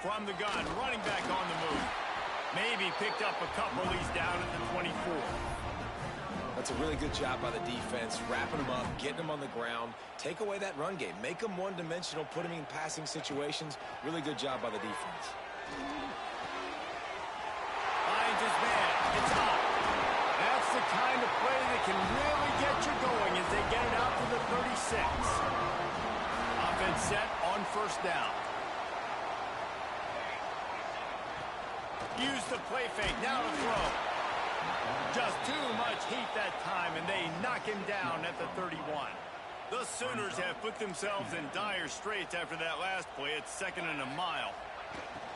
A: From the gun, running back on the move. Maybe picked up a couple. He's down at the 24.
B: That's a really good job by the defense, wrapping them up, getting them on the ground. Take away that run game. Make them one-dimensional, put them in passing situations. Really good job by the defense.
A: Finds his man. It's up. That's the kind of play that can really get you going as they get it out to the 36. Offense set on first down. Use the play fake, now to throw. Just too much heat that time, and they knock him down at the 31. The Sooners have put themselves in dire straits after that last play. It's 2nd and a mile.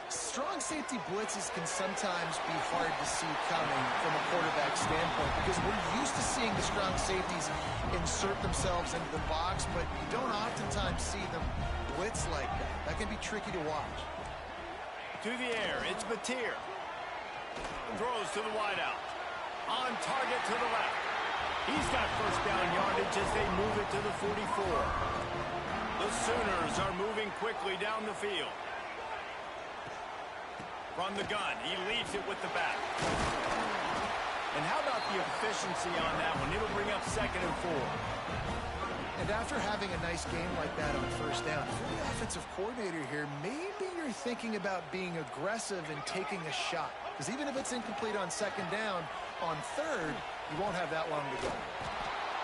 C: Strong safety blitzes can sometimes be hard to see coming from a quarterback standpoint because we're used to seeing the strong safeties insert themselves into the box, but you don't oftentimes see them blitz like that. That can be tricky to watch.
A: To the air, it's Mateer. Throws to the wideout. On target to the left. He's got first down yardage as they move it to the 44. The Sooners are moving quickly down the field. From the gun, he leaves it with the back. And how about the efficiency on that one? It'll bring up 2nd and 4.
C: And after having a nice game like that on first down, if you're the offensive coordinator here, maybe you're thinking about being aggressive and taking a shot. Because even if it's incomplete on 2nd down, on 3rd, you won't have that long to go.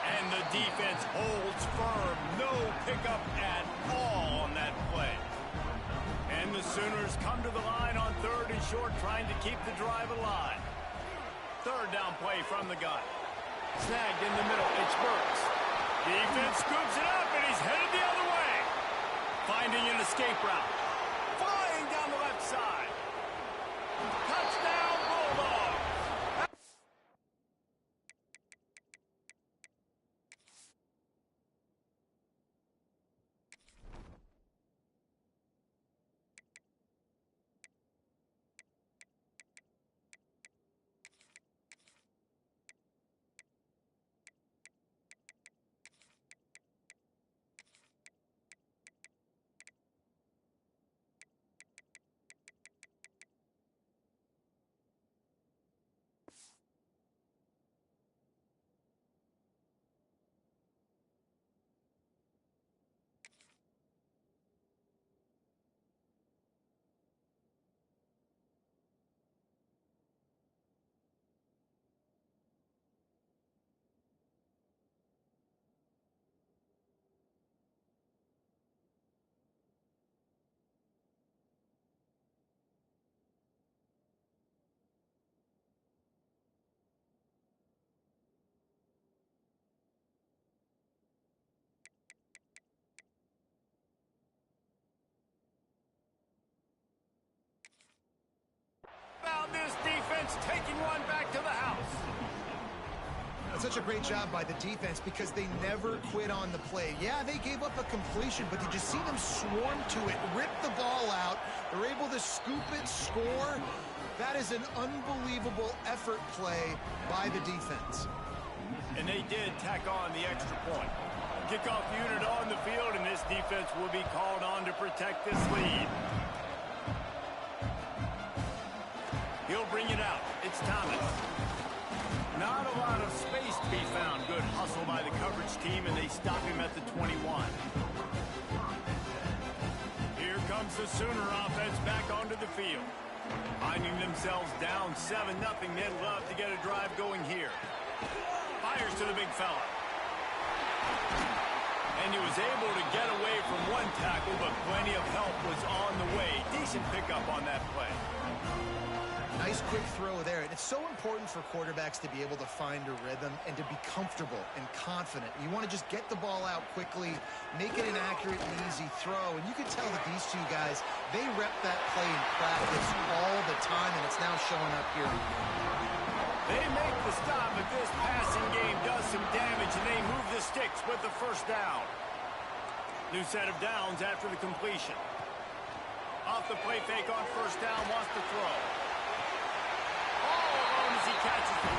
A: And the defense holds firm. No pickup at all on that play. And the Sooners come to the line on 3rd and short, trying to keep the drive alive. 3rd down play from the gun. Snagged in the middle. It's Burks. Defense scoops it up, and he's headed the other way. Finding an escape route. Flying down the left side. Touchdown, Bulldogs. This defense taking one back to the house.
C: That's such a great job by the defense because they never quit on the play. Yeah, they gave up a completion, but did you see them swarm to it, rip the ball out? They're able to scoop it, score. That is an unbelievable effort play by the defense.
A: And they did tack on the extra point. Kickoff unit on the field, and this defense will be called on to protect this lead. He'll bring it out. It's Thomas. Not a lot of space to be found. Good hustle by the coverage team, and they stop him at the 21. Here comes the Sooner offense back onto the field. Finding themselves down 7-0, they'd love to get a drive going here. Fires to the big fella. And he was able to get away from one tackle, but plenty of help was on the way. Decent pickup on that play.
C: Nice quick throw there. And it's so important for quarterbacks to be able to find a rhythm and to be comfortable and confident. You want to just get the ball out quickly, make it an accurate and easy throw. And you can tell that these two guys, they rep that play in practice all the time, and it's now showing up here.
A: They make the stop, but this passing game does some damage, and they move the sticks with the 1st down. New set of downs after the completion. Off the play fake on 1st down, wants to throw. He catches it.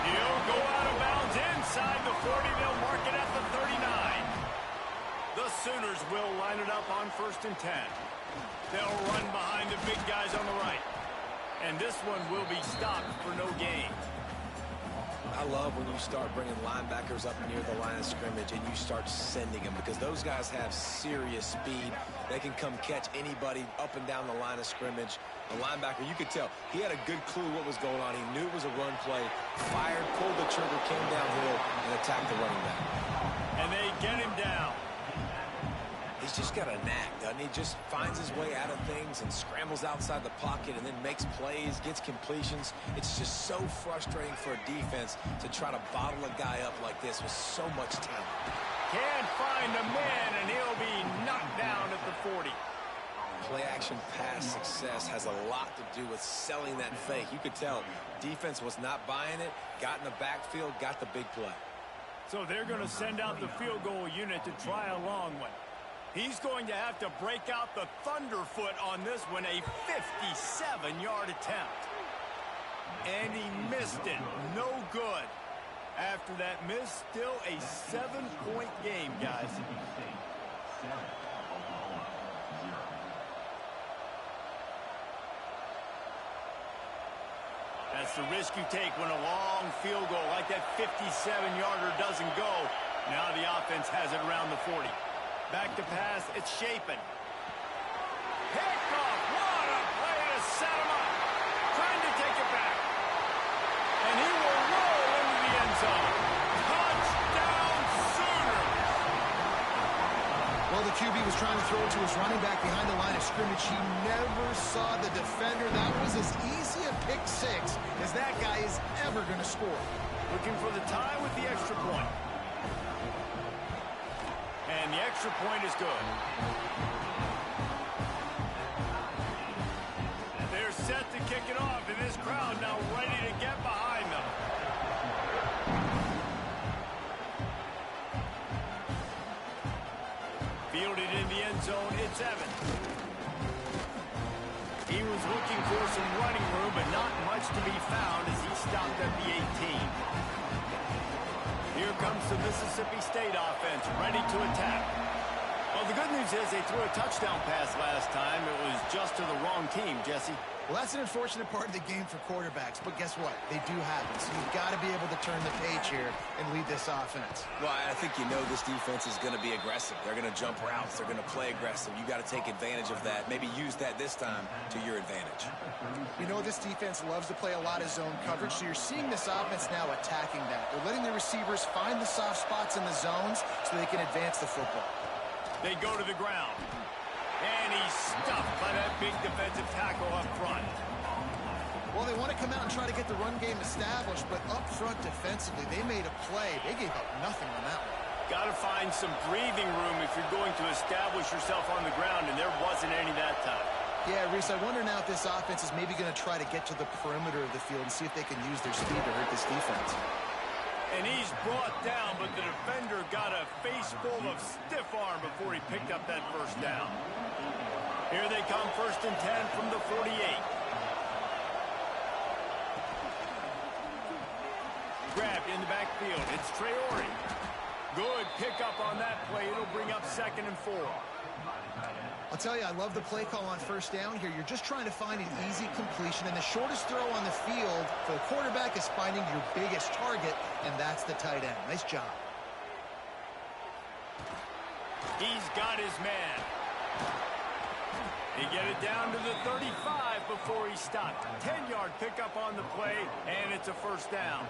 A: He'll go out of bounds inside the 40. They'll mark it at the 39. The Sooners will line it up on 1st and 10. They'll run behind the big guys on the right. And this one will be stopped for no gain.
B: I love when you start bringing linebackers up near the line of scrimmage and you start sending them because those guys have serious speed. They can come catch anybody up and down the line of scrimmage. The linebacker, you could tell, he had a good clue what was going on. He knew it was a run play, fired, pulled the trigger, came downhill, and attacked the running back.
A: And they get him down.
B: He's just got a knack, doesn't he? Just finds his way out of things and scrambles outside the pocket and then makes plays, gets completions. It's just so frustrating for a defense to try to bottle a guy up like this with so much talent.
A: Can't find a man, and he'll be knocked down at the 40.
B: Play-action pass success has a lot to do with selling that fake. You could tell defense was not buying it, got in the backfield, got the big play.
A: So they're going to send out the field goal unit to try a long one. He's going to have to break out the thunderfoot on this one, a 57-yard attempt. And he missed it. No good. After that miss, still a 7-point game, guys. That's the risk you take when a long field goal like that 57-yarder doesn't go. Now the offense has it around the 40. Back to pass, it's Shapen. Picked off, what a play to set him up. Trying to take it back. And he will roll into the end zone. Touchdown,
C: Well, the QB was trying to throw it to his running back behind the line of scrimmage. He never saw the defender. That was as easy a pick six as that guy is ever going to score.
A: Looking for the tie with the extra point. And the extra point is good. They're set to kick it off, and this crowd now ready to get behind them. Fielded in the end zone, it's Evans. He was looking for some running room, but not much to be found as he stopped at the 18. Here comes the Mississippi State offense, ready to attack. Well, the good news is they threw a touchdown pass last time. It was just to the wrong team, Jesse.
C: Well, that's an unfortunate part of the game for quarterbacks, but guess what? They do happen, so you've got to be able to turn the page here and lead this offense.
B: Well, I think you know this defense is going to be aggressive. They're going to jump routes. They're going to play aggressive. You got to take advantage of that. Maybe use that this time to your advantage.
C: You know, this defense loves to play a lot of zone coverage, so you're seeing this offense now attacking that. They're letting the receivers find the soft spots in the zones so they can advance the football.
A: They go to the ground. And he's stuffed by that big defensive tackle up front.
C: Well, they want to come out and try to get the run game established, but up front defensively, they made a play. They gave up nothing on that one.
A: Got to find some breathing room if you're going to establish yourself on the ground, and there wasn't any that time.
C: Yeah, Reese, I wonder now if this offense is maybe going to try to get to the perimeter of the field and see if they can use their speed to hurt this defense.
A: And he's brought down, but the defender got a face full of stiff arm before he picked up that first down. Here they come, 1st and 10 from the 48. Grabbed in the backfield. It's Traore. Good pickup on that play. It'll bring up 2nd and 4.
C: I'll tell you, I love the play call on 1st down here. You're just trying to find an easy completion, and the shortest throw on the field for the quarterback is finding your biggest target, and that's the tight end. Nice job.
A: He's got his man. They get it down to the 35 before he stopped. 10-yard pickup on the play, and it's a 1st down.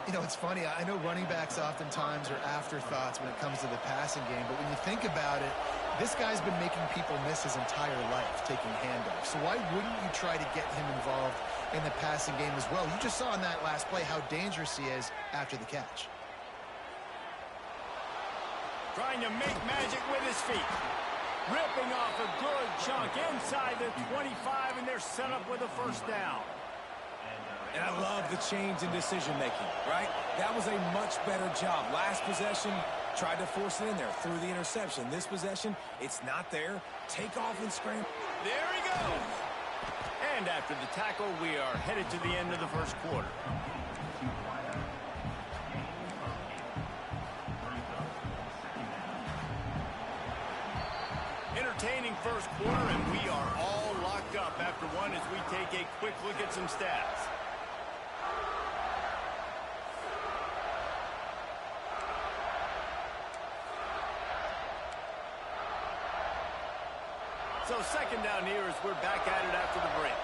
C: You know, it's funny. I know running backs oftentimes are afterthoughts when it comes to the passing game, but when you think about it, this guy's been making people miss his entire life taking handoffs. So why wouldn't you try to get him involved in the passing game as well? You just saw in that last play how dangerous he is after the catch.
A: Trying to make magic with his feet. Ripping off a good chunk inside the 25, and they're set up with a 1st down.
B: And I love the change in decision-making, right? That was a much better job. Last possession, tried to force it in there, threw the interception. This possession, it's not there. Take off and scramble.
A: There he goes. And after the tackle, we are headed to the end of the 1st quarter. Entertaining 1st quarter, and we are all locked up after one as we take a quick look at some stats. So 2nd down here as we're back at it after the break.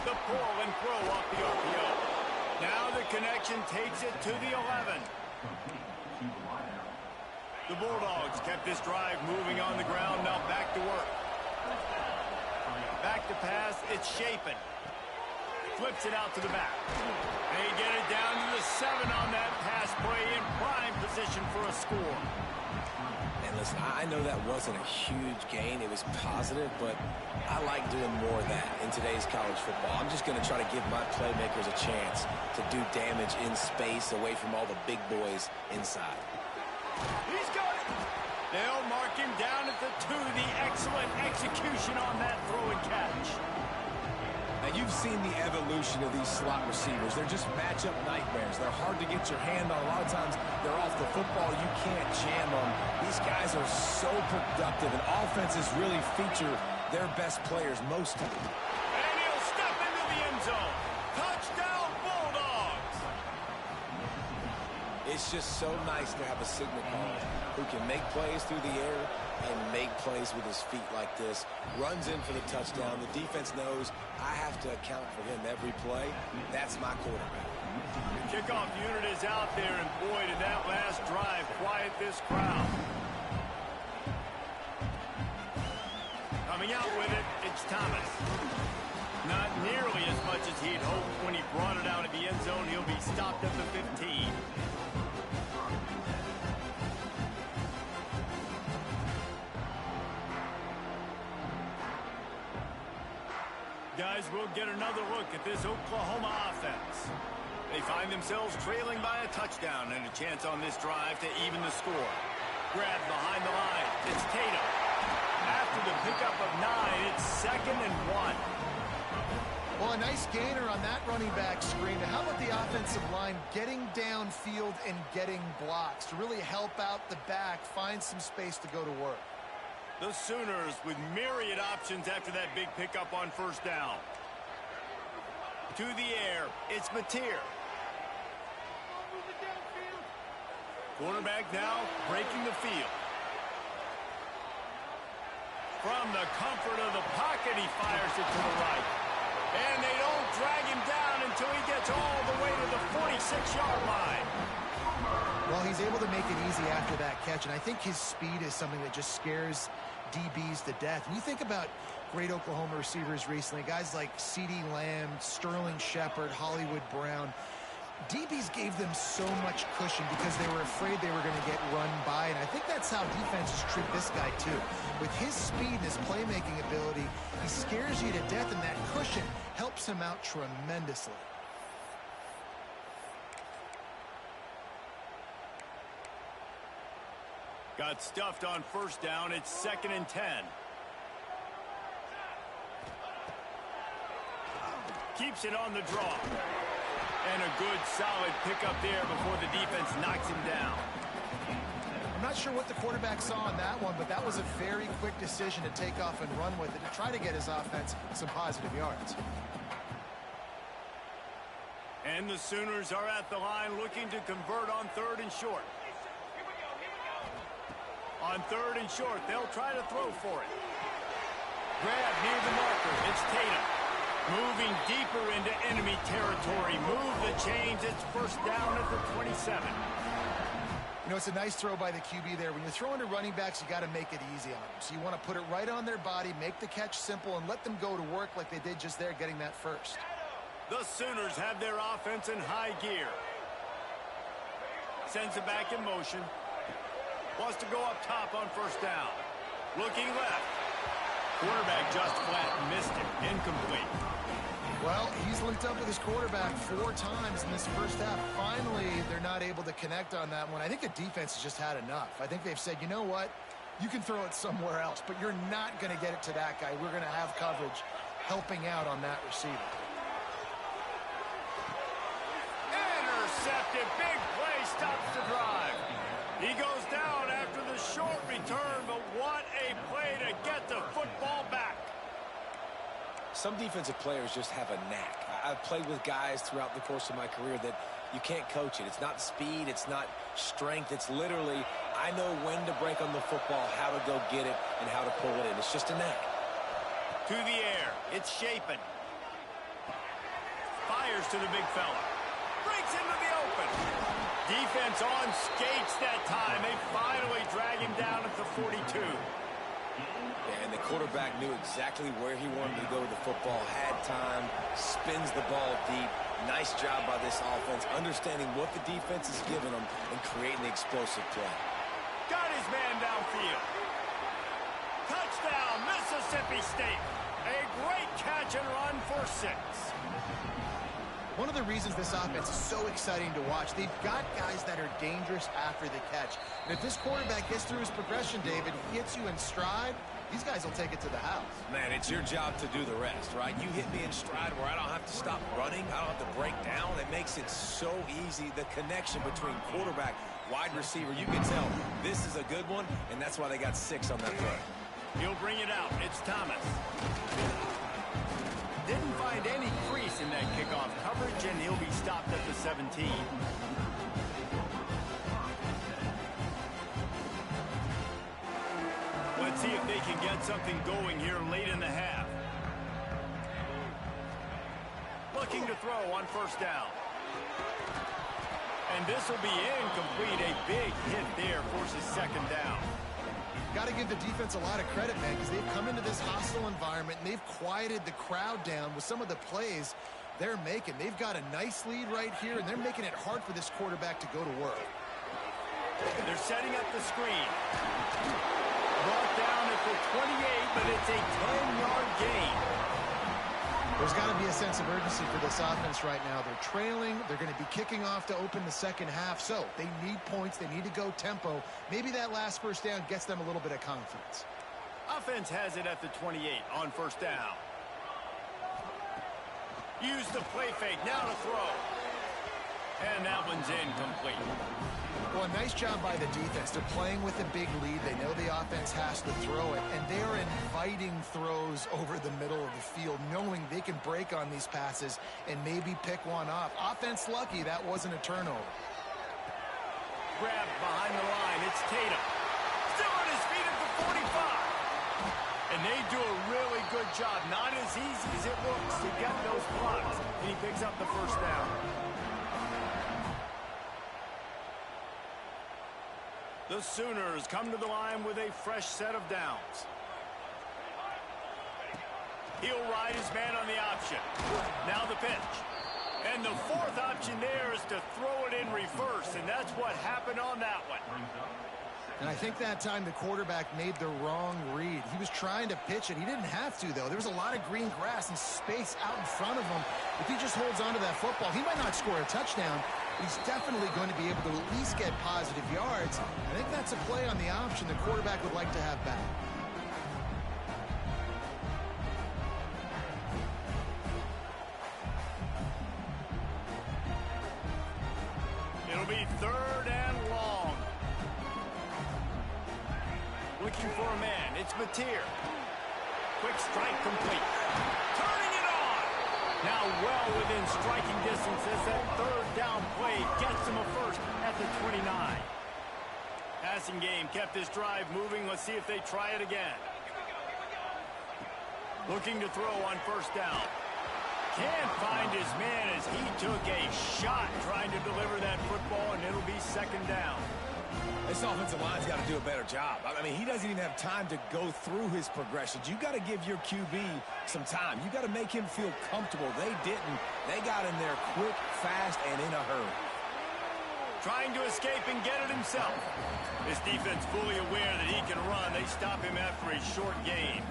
A: The pull and throw off the RPO. Now the connection takes it to the 11. The Bulldogs kept this drive moving on the ground. Now back to work. Back to pass. It's Shapen. Flips it out to the back. They get it down to the 7 on that pass play in prime position for a score.
B: And listen, I know that wasn't a huge gain. It was positive, but I like doing more of that in today's college football. I'm just going to try to give my playmakers a chance to do damage in space away from all the big boys inside.
A: He's got it. They'll mark him down at the 2. The excellent execution on that throw and catch.
B: Now, you've seen the evolution of these slot receivers. They're just matchup nightmares. They're hard to get your hand on. A lot of times, they're off the football. You can't jam them. These guys are so productive, and offenses really feature their best players most of them.
A: And he'll step into the end zone. Touchdown, Bulldogs!
B: It's just so nice to have a signal caller who can make plays through the air and make plays with his feet like this. Runs in for the touchdown. The defense knows I have to account for him every play. That's my quarterback.
A: The kickoff unit is out there, and boy, did that last drive quiet this crowd. Coming out with it, it's Thomas. Not nearly as much as he'd hoped when he brought it out of the end zone. He'll be stopped at the 15. Guys, we'll get another look at this Oklahoma offense. They find themselves trailing by a touchdown and a chance on this drive to even the score. Grab behind the line. It's Tatum. After the pickup of 9, it's 2nd and 1.
C: Well, a nice gainer on that running back screen. How about the offensive line getting downfield and getting blocks to really help out the back, find some space to go to work?
A: The Sooners with myriad options after that big pickup on first down. To the air, it's Mateer. Quarterback now breaking the field. From the comfort of the pocket, he fires it to the right. And they don't drag him down until he gets all the way to the 46-yard line.
C: Well, he's able to make it easy after that catch, and I think his speed is something that just scares DBs to death. When you think about great Oklahoma receivers recently, guys like CeeDee Lamb, Sterling Shepard, Hollywood Brown, DBs gave them so much cushion because they were afraid they were going to get run by, and I think that's how defenses treat this guy too. With his speed and his playmaking ability, he scares you to death, and that cushion helps him out tremendously.
A: Got stuffed on first down. It's 2nd and 10. Keeps it on the draw. And a good, solid pickup there before the defense knocks him down.
C: I'm not sure what the quarterback saw on that one, but that was a very quick decision to take off and run with it to try to get his offense some positive yards.
A: And the Sooners are at the line looking to convert on 3rd and short. On 3rd and short, they'll try to throw for it. Grab near the marker. It's Tatum. Moving deeper into enemy territory. Move the chains. It's first down at the 27.
C: You know, it's a nice throw by the QB there. When you're throwing to running backs, you got to make it easy on them. So you want to put it right on their body, make the catch simple, and let them go to work like they did just there, getting that first.
A: The Sooners have their offense in high gear. Sends it back in motion. Wants to go up top on first down. Looking left. Quarterback just flat missed it. Incomplete.
C: Well, he's linked up with his quarterback 4 times in this first half. Finally, they're not able to connect on that one. I think the defense has just had enough. I think they've said, you know what? You can throw it somewhere else, but you're not going to get it to that guy. We're going to have coverage helping out on that receiver.
A: Intercepted. Big play stops the drive. He goes down after the short return, but what a play to get the football back.
B: Some defensive players just have a knack. I've played with guys throughout the course of my career that you can't coach it. It's not speed, it's not strength. It's literally, I know when to break on the football, how to go get it, and how to pull it in. It's just a knack.
A: To the air, it's Shapen. Fires to the big fella. Breaks into the open. Defense on skates that time. They finally drag him down at the 42.
B: Yeah, and the quarterback knew exactly where he wanted to go with the football, had time, spins the ball deep. Nice job by this offense, understanding what the defense is giving them and creating the explosive play.
A: Got his man downfield. Touchdown, Mississippi State. A great catch and run for 6.
C: One of the reasons this offense is so exciting to watch, they've got guys that are dangerous after the catch. And if this quarterback gets through his progression, David, hits you in stride, these guys will take it to the house.
B: Man, it's your job to do the rest, right? You hit me in stride where I don't have to stop running. I don't have to break down. It makes it so easy. The connection between quarterback, wide receiver, you can tell this is a good one, and that's why they got 6 on that play.
A: He'll bring it out. It's Thomas. Didn't find any crease in that kickoff coverage, and he'll be stopped at the 17. Let's see if they can get something going here late in the half. Looking to throw on first down. And this will be incomplete. A big hit there forces second down.
C: Got to give the defense a lot of credit, man, because they've come into this hostile environment and they've quieted the crowd down with some of the plays they're making. They've got a nice lead right here, and they're making it hard for this quarterback to go to work.
A: They're setting up the screen. Brought down at the 28, but it's a 10-yard gain.
C: There's got to be a sense of urgency for this offense right now. They're trailing. They're going to be kicking off to open the second half. So they need points. They need to go tempo. Maybe that last first down gets them a little bit of confidence.
A: Offense has it at the 28 on first down. Use the play fake. Now to throw. And that one's incomplete.
C: Well, a nice job by the defense. They're playing with a big lead. They know the offense has to throw it, and they are inviting throws over the middle of the field, knowing they can break on these passes and maybe pick one off. Offense lucky that wasn't a turnover.
A: Grab behind the line. It's Tatum. Still on his feet at the 45. And they do a really good job. Not as easy as it looks to get those blocks. And he picks up the first down. The Sooners come to the line with a fresh set of downs. He'll ride his man on the option. Now the pitch. And the fourth option there is to throw it in reverse, and that's what happened on that one.
C: And I think that time the quarterback made the wrong read. He was trying to pitch it. He didn't have to, though. There was a lot of green grass and space out in front of him. If he just holds on to that football, he might not score a touchdown, but he's definitely going to be able to at least get positive yards. I think that's a play on the option the quarterback would like to have back.
A: It'll be third and long. Looking for a man. It's Mateer. Quick strike complete. Turning it on. Now well within striking distance as that third down play gets him a first at the 29. Passing game kept this drive moving. Let's see if they try it again. Looking to throw on first down. Can't find his man as he took a shot trying to deliver that football, and it'll be second down.
B: This offensive line's got to do a better job. I mean, he doesn't even have time to go through his progressions. You got to give your QB some time. You got to make him feel comfortable. They didn't. They got in there quick, fast, and in a hurry.
A: Trying to escape and get it himself. This defense fully aware that he can run. They stop him after a short gain.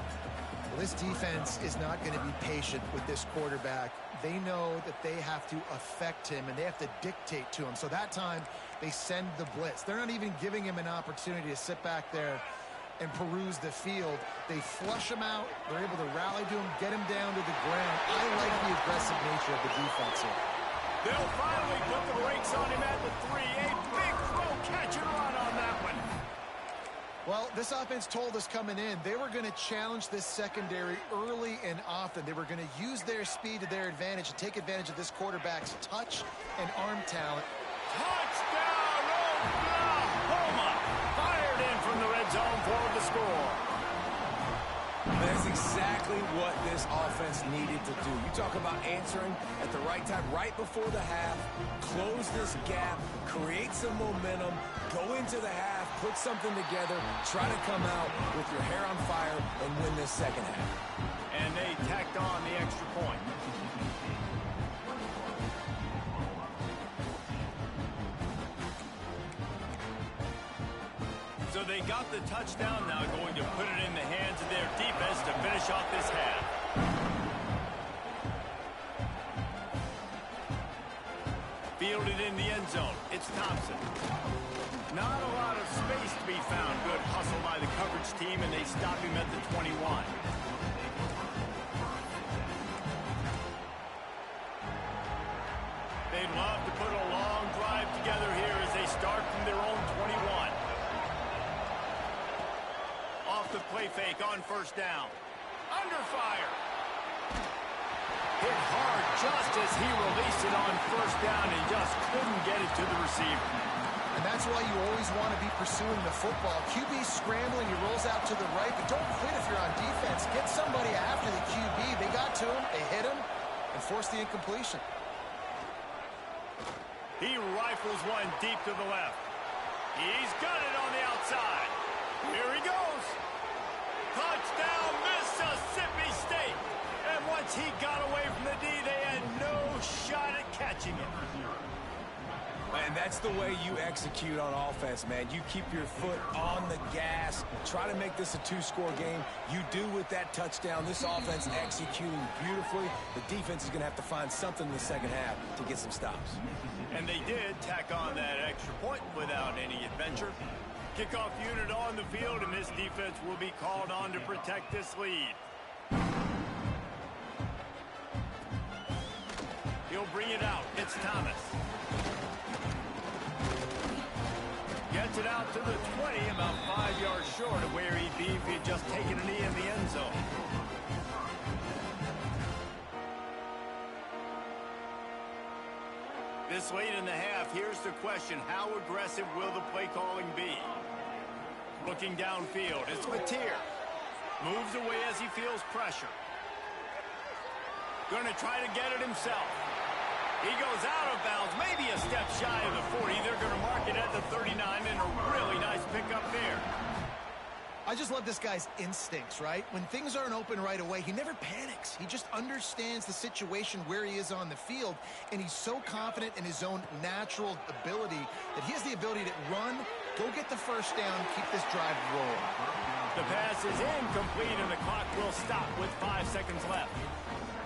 C: Well, this defense is not going to be patient with this quarterback. They know that they have to affect him, and they have to dictate to him. So that time, they send the blitz. They're not even giving him an opportunity to sit back there and peruse the field. They flush him out. They're able to rally to him, get him down to the ground. I like the aggressive nature of the defense here.
A: They'll finally put the brakes on him at the 3. A big throw, catch and run on that one.
C: Well, this offense told us coming in they were going to challenge this secondary early and often. They were going to use their speed to their advantage and take advantage of this quarterback's touch and arm talent.
A: Touchdown, Oklahoma! Fired in from the red zone for the score.
B: That's exactly what this offense needed to do. You talk about answering at the right time, right before the half, close this gap, create some momentum, go into the half, put something together, try to come out with your hair on fire and win this second half.
A: And they tacked on the extra point. So they got the touchdown, now going to put it in the hands of their defense to finish off this half. Fielded in the end zone. It's Thompson. Not a lot of space to be found. Good hustle by the coverage team, and they stop him at the 21. They'd love to put a long drive together here as they start from their own 21. Off the play fake on first down. Under fire. Hit hard just as he released it on first down and just couldn't get it to the receiver.
C: And that's why you always want to be pursuing the football. QB scrambling, he rolls out to the right, but don't quit if you're on defense. Get somebody after the QB. They got to him, they hit him, and forced the incompletion.
A: He rifles one deep to the left. He's got it on the outside. Here he goes. Touchdown, Mississippi State. And once he got away from the D, they had no shot at catching it.
B: And that's the way you execute on offense, man. You keep your foot on the gas. Try to make this a two-score game. You do with that touchdown. This offense executing beautifully. The defense is going to have to find something in the second half to get some stops.
A: And they did tack on that extra point without any adventure. Kickoff unit on the field, and this defense will be called on to protect this lead. He'll bring it out. It's Thomas. Gets it out to the 20, about 5 yards short of where he'd be if he'd just taken a knee in the end zone. This late in the half, here's the question: how aggressive will the play calling be? Looking downfield, it's Mateer. Moves away as he feels pressure. Going to try to get it himself. He goes out of bounds, maybe a step shy of the 40. They're going to mark it at the 39, and a really nice pickup there.
C: I just love this guy's instincts, right? When things aren't open right away, he never panics. He just understands the situation where he is on the field, and he's so confident in his own natural ability that he has the ability to run, go get the first down, keep this drive rolling.
A: The pass is incomplete, and the clock will stop with 5 seconds left.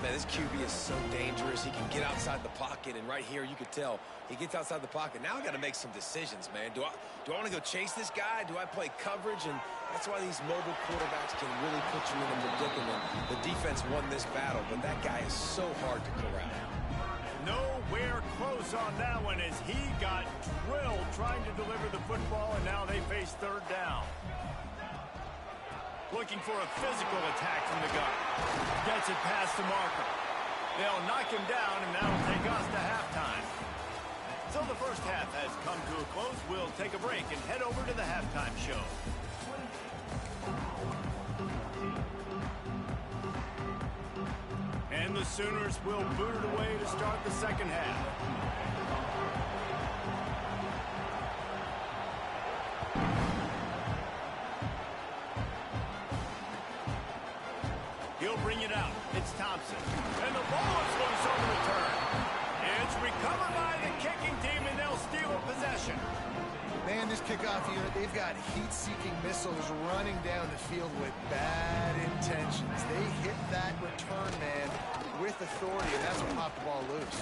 B: Man, this QB is so dangerous. He can get outside the pocket, and right here you could tell he gets outside the pocket. Now I got to make some decisions, man. Do I want to go chase this guy? Do I play coverage? And that's why these mobile quarterbacks can really put you in a predicament. The defense won this battle, but that guy is so hard to corral.
A: Nowhere close on that one as he got drilled trying to deliver the football, and now they face third down. Looking for a physical attack from the gun. Gets it past the marker. They'll knock him down, and that'll take us to halftime. So the first half has come to a close. We'll take a break and head over to the halftime show. And the Sooners will boot it away to start the second half. He'll bring it out. It's Thompson. And the ball is loose on the return. It's recovered by the kicking team, and they'll steal a possession.
C: Man, this kickoff unit, they've got heat-seeking missiles running down the field with bad intentions. They hit that return man with authority, and that's what popped the ball loose.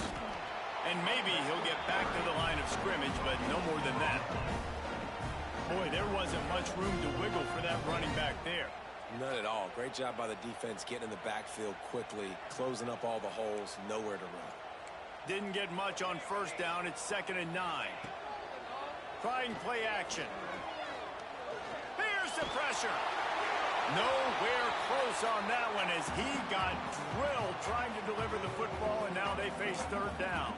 A: And maybe he'll get back to the line of scrimmage, but no more than that. Boy, there wasn't much room to wiggle for that running back there.
B: None at all. Great job by the defense getting in the backfield quickly, closing up all the holes, nowhere to run.
A: Didn't get much on first down. It's 2nd and 9. Trying play action. Here's the pressure. Nowhere close on that one as he got drilled trying to deliver the football, and now they face third down.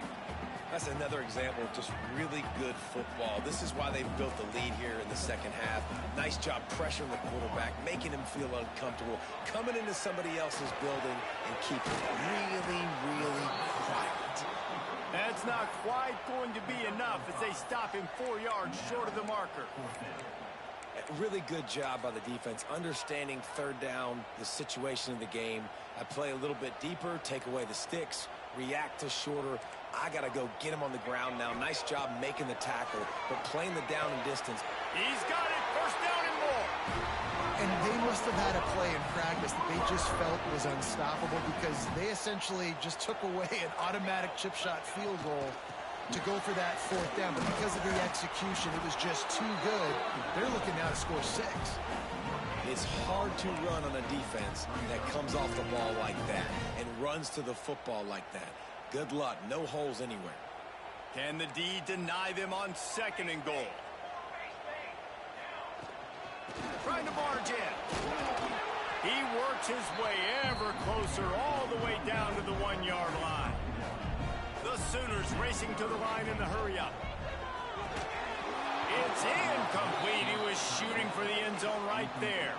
B: That's another example of just really good football. This is why they've built the lead here in the second half. Nice job pressuring the quarterback, making him feel uncomfortable, coming into somebody else's building and keeping it really, really quiet.
A: That's not quite going to be enough as they stop him 4 yards short of the marker.
B: Really good job by the defense, understanding third down, the situation of the game. I play a little bit deeper, take away the sticks, react to shorter. I got to go get him on the ground now. Nice job making the tackle, but playing the down and distance.
A: He's got it. First down and more.
C: And they must have had a play in practice that they just felt was unstoppable because they essentially just took away an automatic chip shot field goal to go for that fourth down. But because of the execution, it was just too good. They're looking now to score 6.
B: It's hard to run on a defense that comes off the ball like that and runs to the football like that. Good luck. No holes anywhere.
A: Can the D deny them on 2nd and goal? Trying to barge in. He works his way ever closer all the way down to the 1-yard line. The Sooners racing to the line in the hurry-up. It's incomplete. He was shooting for the end zone right there.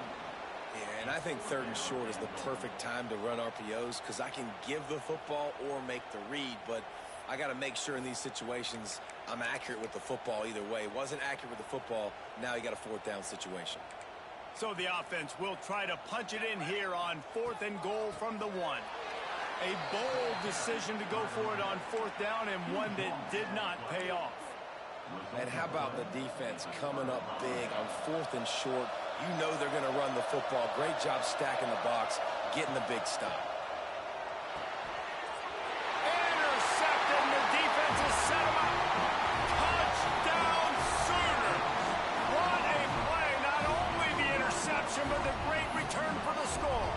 B: Yeah, and I think 3rd and short is the perfect time to run RPOs because I can give the football or make the read, but I got to make sure in these situations I'm accurate with the football either way. Wasn't accurate with the football. Now you got a 4th down situation.
A: So the offense will try to punch it in here on 4th and goal from the 1. A bold decision to go for it on 4th down, and one that did not pay off.
B: And how about the defense coming up big on 4th and short? You know they're going to run the football. Great job stacking the box, getting the big stop.
A: Intercepted, and the defense has set him up. Touchdown Sooners. What a play. Not only the interception, but the great return for the score.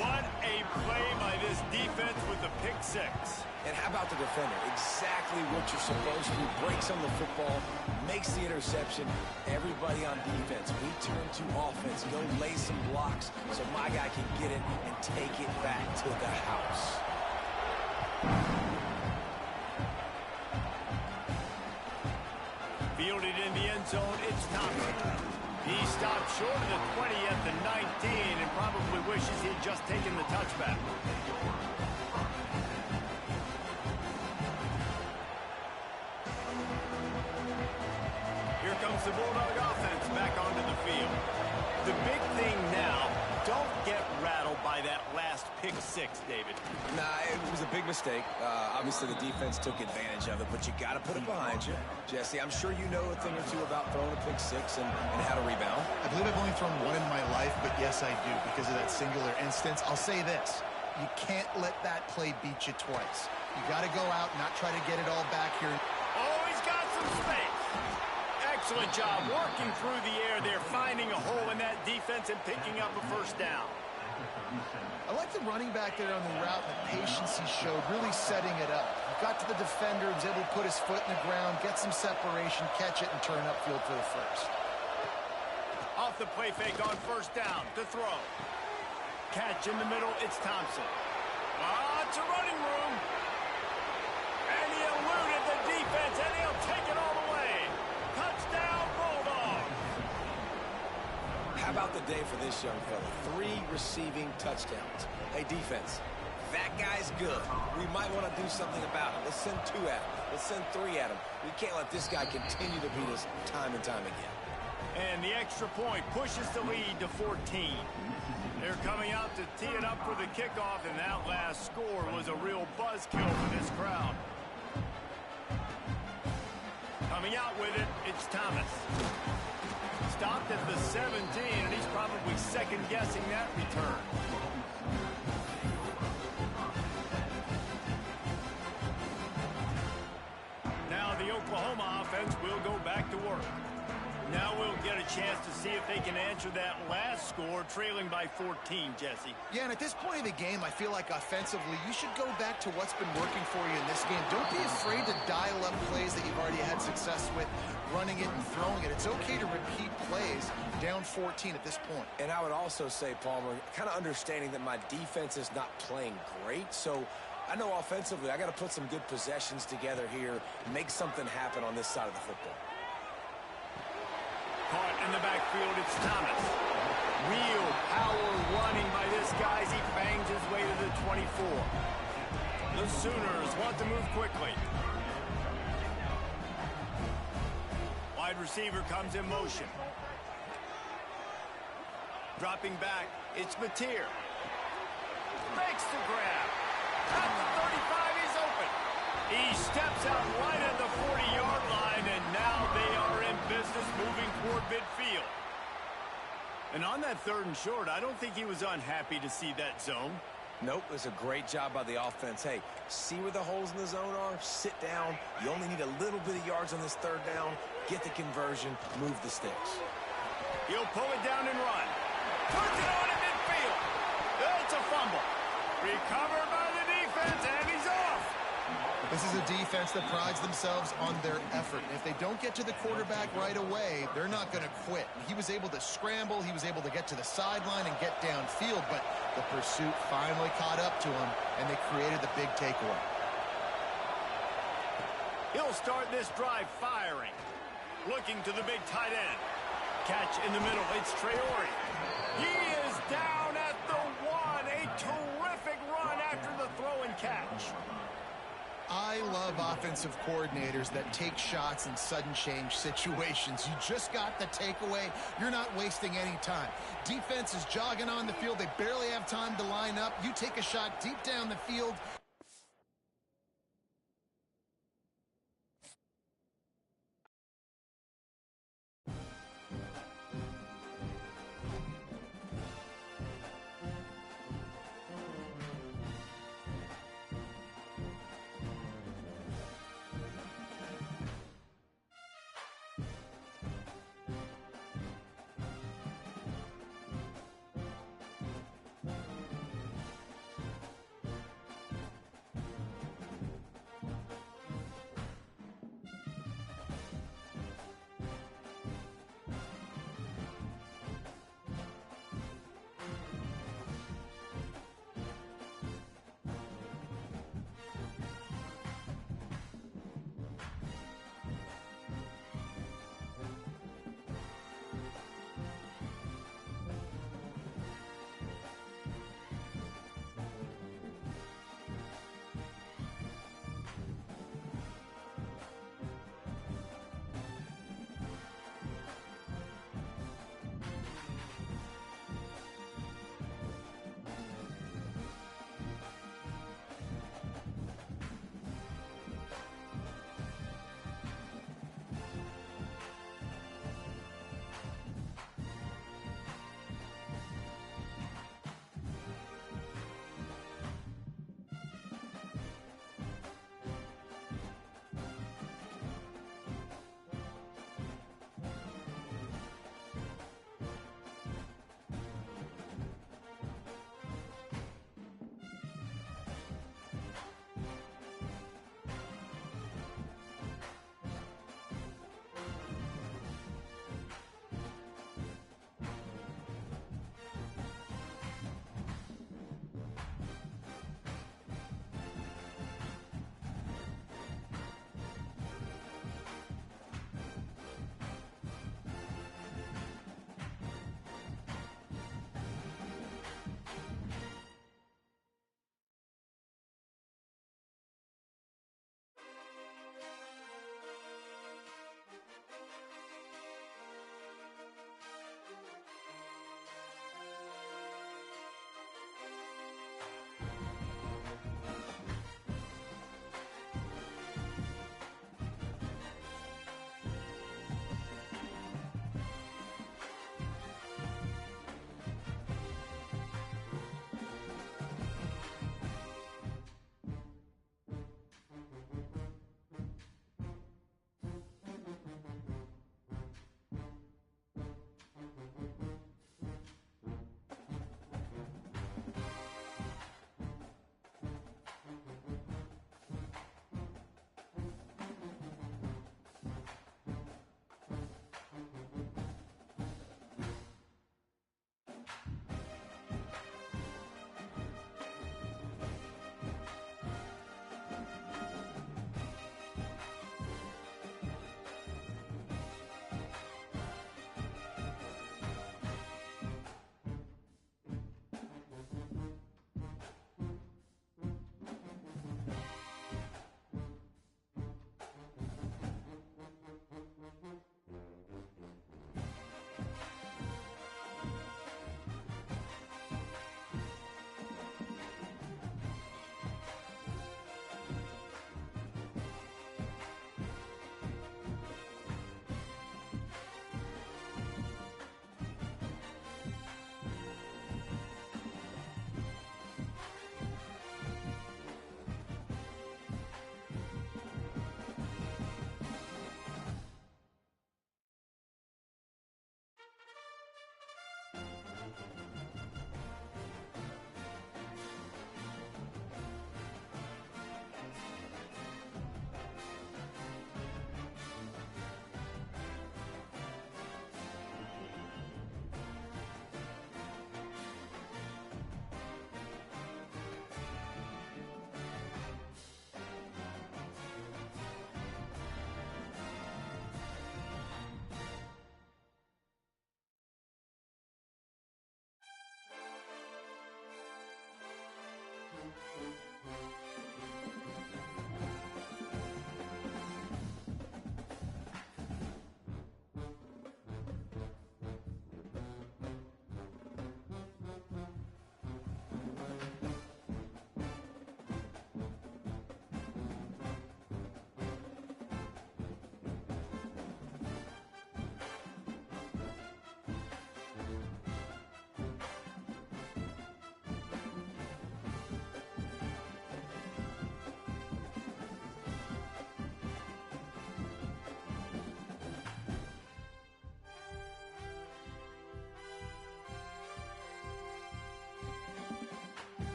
A: What a play by this defense with the pick 6.
B: And how about the defender? Exactly what you're supposed to do. Breaks on the football, makes the interception. Everybody on defense, we turn to offense. Go lay some blocks so my guy can get it and take it back to the house.
A: Fielded in the end zone, it's Thompson. He stopped short of the 20 at the 19 and probably wishes he had just taken the touchback. Here comes the Bulldog offense back onto the field. The big thing now, don't get rattled by that last pick 6, David.
B: Nah, it was a big mistake. Obviously, the defense took advantage of it, but you got to put it behind you. Jesse, I'm sure you know a thing or two about throwing a pick 6 and how to rebound.
C: I believe I've only thrown one in my life, but yes, I do because of that singular instance. I'll say this. You can't let that play beat you twice. You got to go out, not try to get it all back here.
A: Oh, he's got some space. Excellent job working through the air there, finding a hole in that defense and picking up a 1st down.
C: I like the running back there on the route, the patience he showed, really setting it up. He got to the defender, was able to put his foot in the ground, get some separation, catch it, and turn upfield for the 1st.
A: Off the play fake on 1st down to throw. Catch in the middle, it's Thompson. Lots of running room. And he eluded the defense, and he'll take it all the way. Touchdown, Bulldogs.
B: How about the day for this young fella? 3 receiving touchdowns. Hey, defense, that guy's good. We might want to do something about it. Let's send 2 at him. Let's send 3 at him. We can't let this guy continue to beat us time and time again.
A: And the extra point pushes the lead to 14. They're coming out to tee it up for the kickoff, and that last score was a real buzzkill for this crowd. Coming out with it, it's Thomas. Stopped at the 17, and he's probably second-guessing that return. Now the Oklahoma offense will go back to work. Now we'll get a chance to see if they can answer that last score, trailing by 14, Jesse.
C: Yeah, and at this point of the game, I feel like offensively, you should go back to what's been working for you in this game. Don't be afraid to dial up plays that you've already had success with, running it and throwing it. It's okay to repeat plays down 14 at this point.
B: And I would also say, Palmer, kind of understanding that my defense is not playing great, so I know offensively I got to put some good possessions together here, make something happen on this side of the football.
A: Caught in the backfield, it's Thomas. Real power running by this guy as he bangs his way to the 24. The Sooners want to move quickly. Wide receiver comes in motion. Dropping back, it's Mateer. Makes the grab. At the 35, he's open. He steps out right at the 40-yard line, and now they are in business moving toward midfield. And on that 3rd and short, I don't think he was unhappy to see that zone.
B: Nope, it was a great job by the offense. Hey, see where the holes in the zone are? Sit down. You only need a little bit of yards on this 3rd down. Get the conversion. Move the sticks.
A: He'll pull it down and run. Puts it on in midfield. It's a fumble. Recovered by the defense, and he's off.
C: This is a defense that prides themselves on their effort. If they don't get to the quarterback right away, they're not going to quit. He was able to scramble. He was able to get to the sideline and get downfield, but the pursuit finally caught up to him, and they created the big takeaway.
A: He'll start this drive firing. Looking to the big tight end. Catch in the middle. It's Traore. He is down at the 1. A terrific run after the throw and catch.
C: I love offensive coordinators that take shots in sudden change situations. You just got the takeaway. You're not wasting any time. Defense is jogging on the field. They barely have time to line up. You take a shot deep down the field.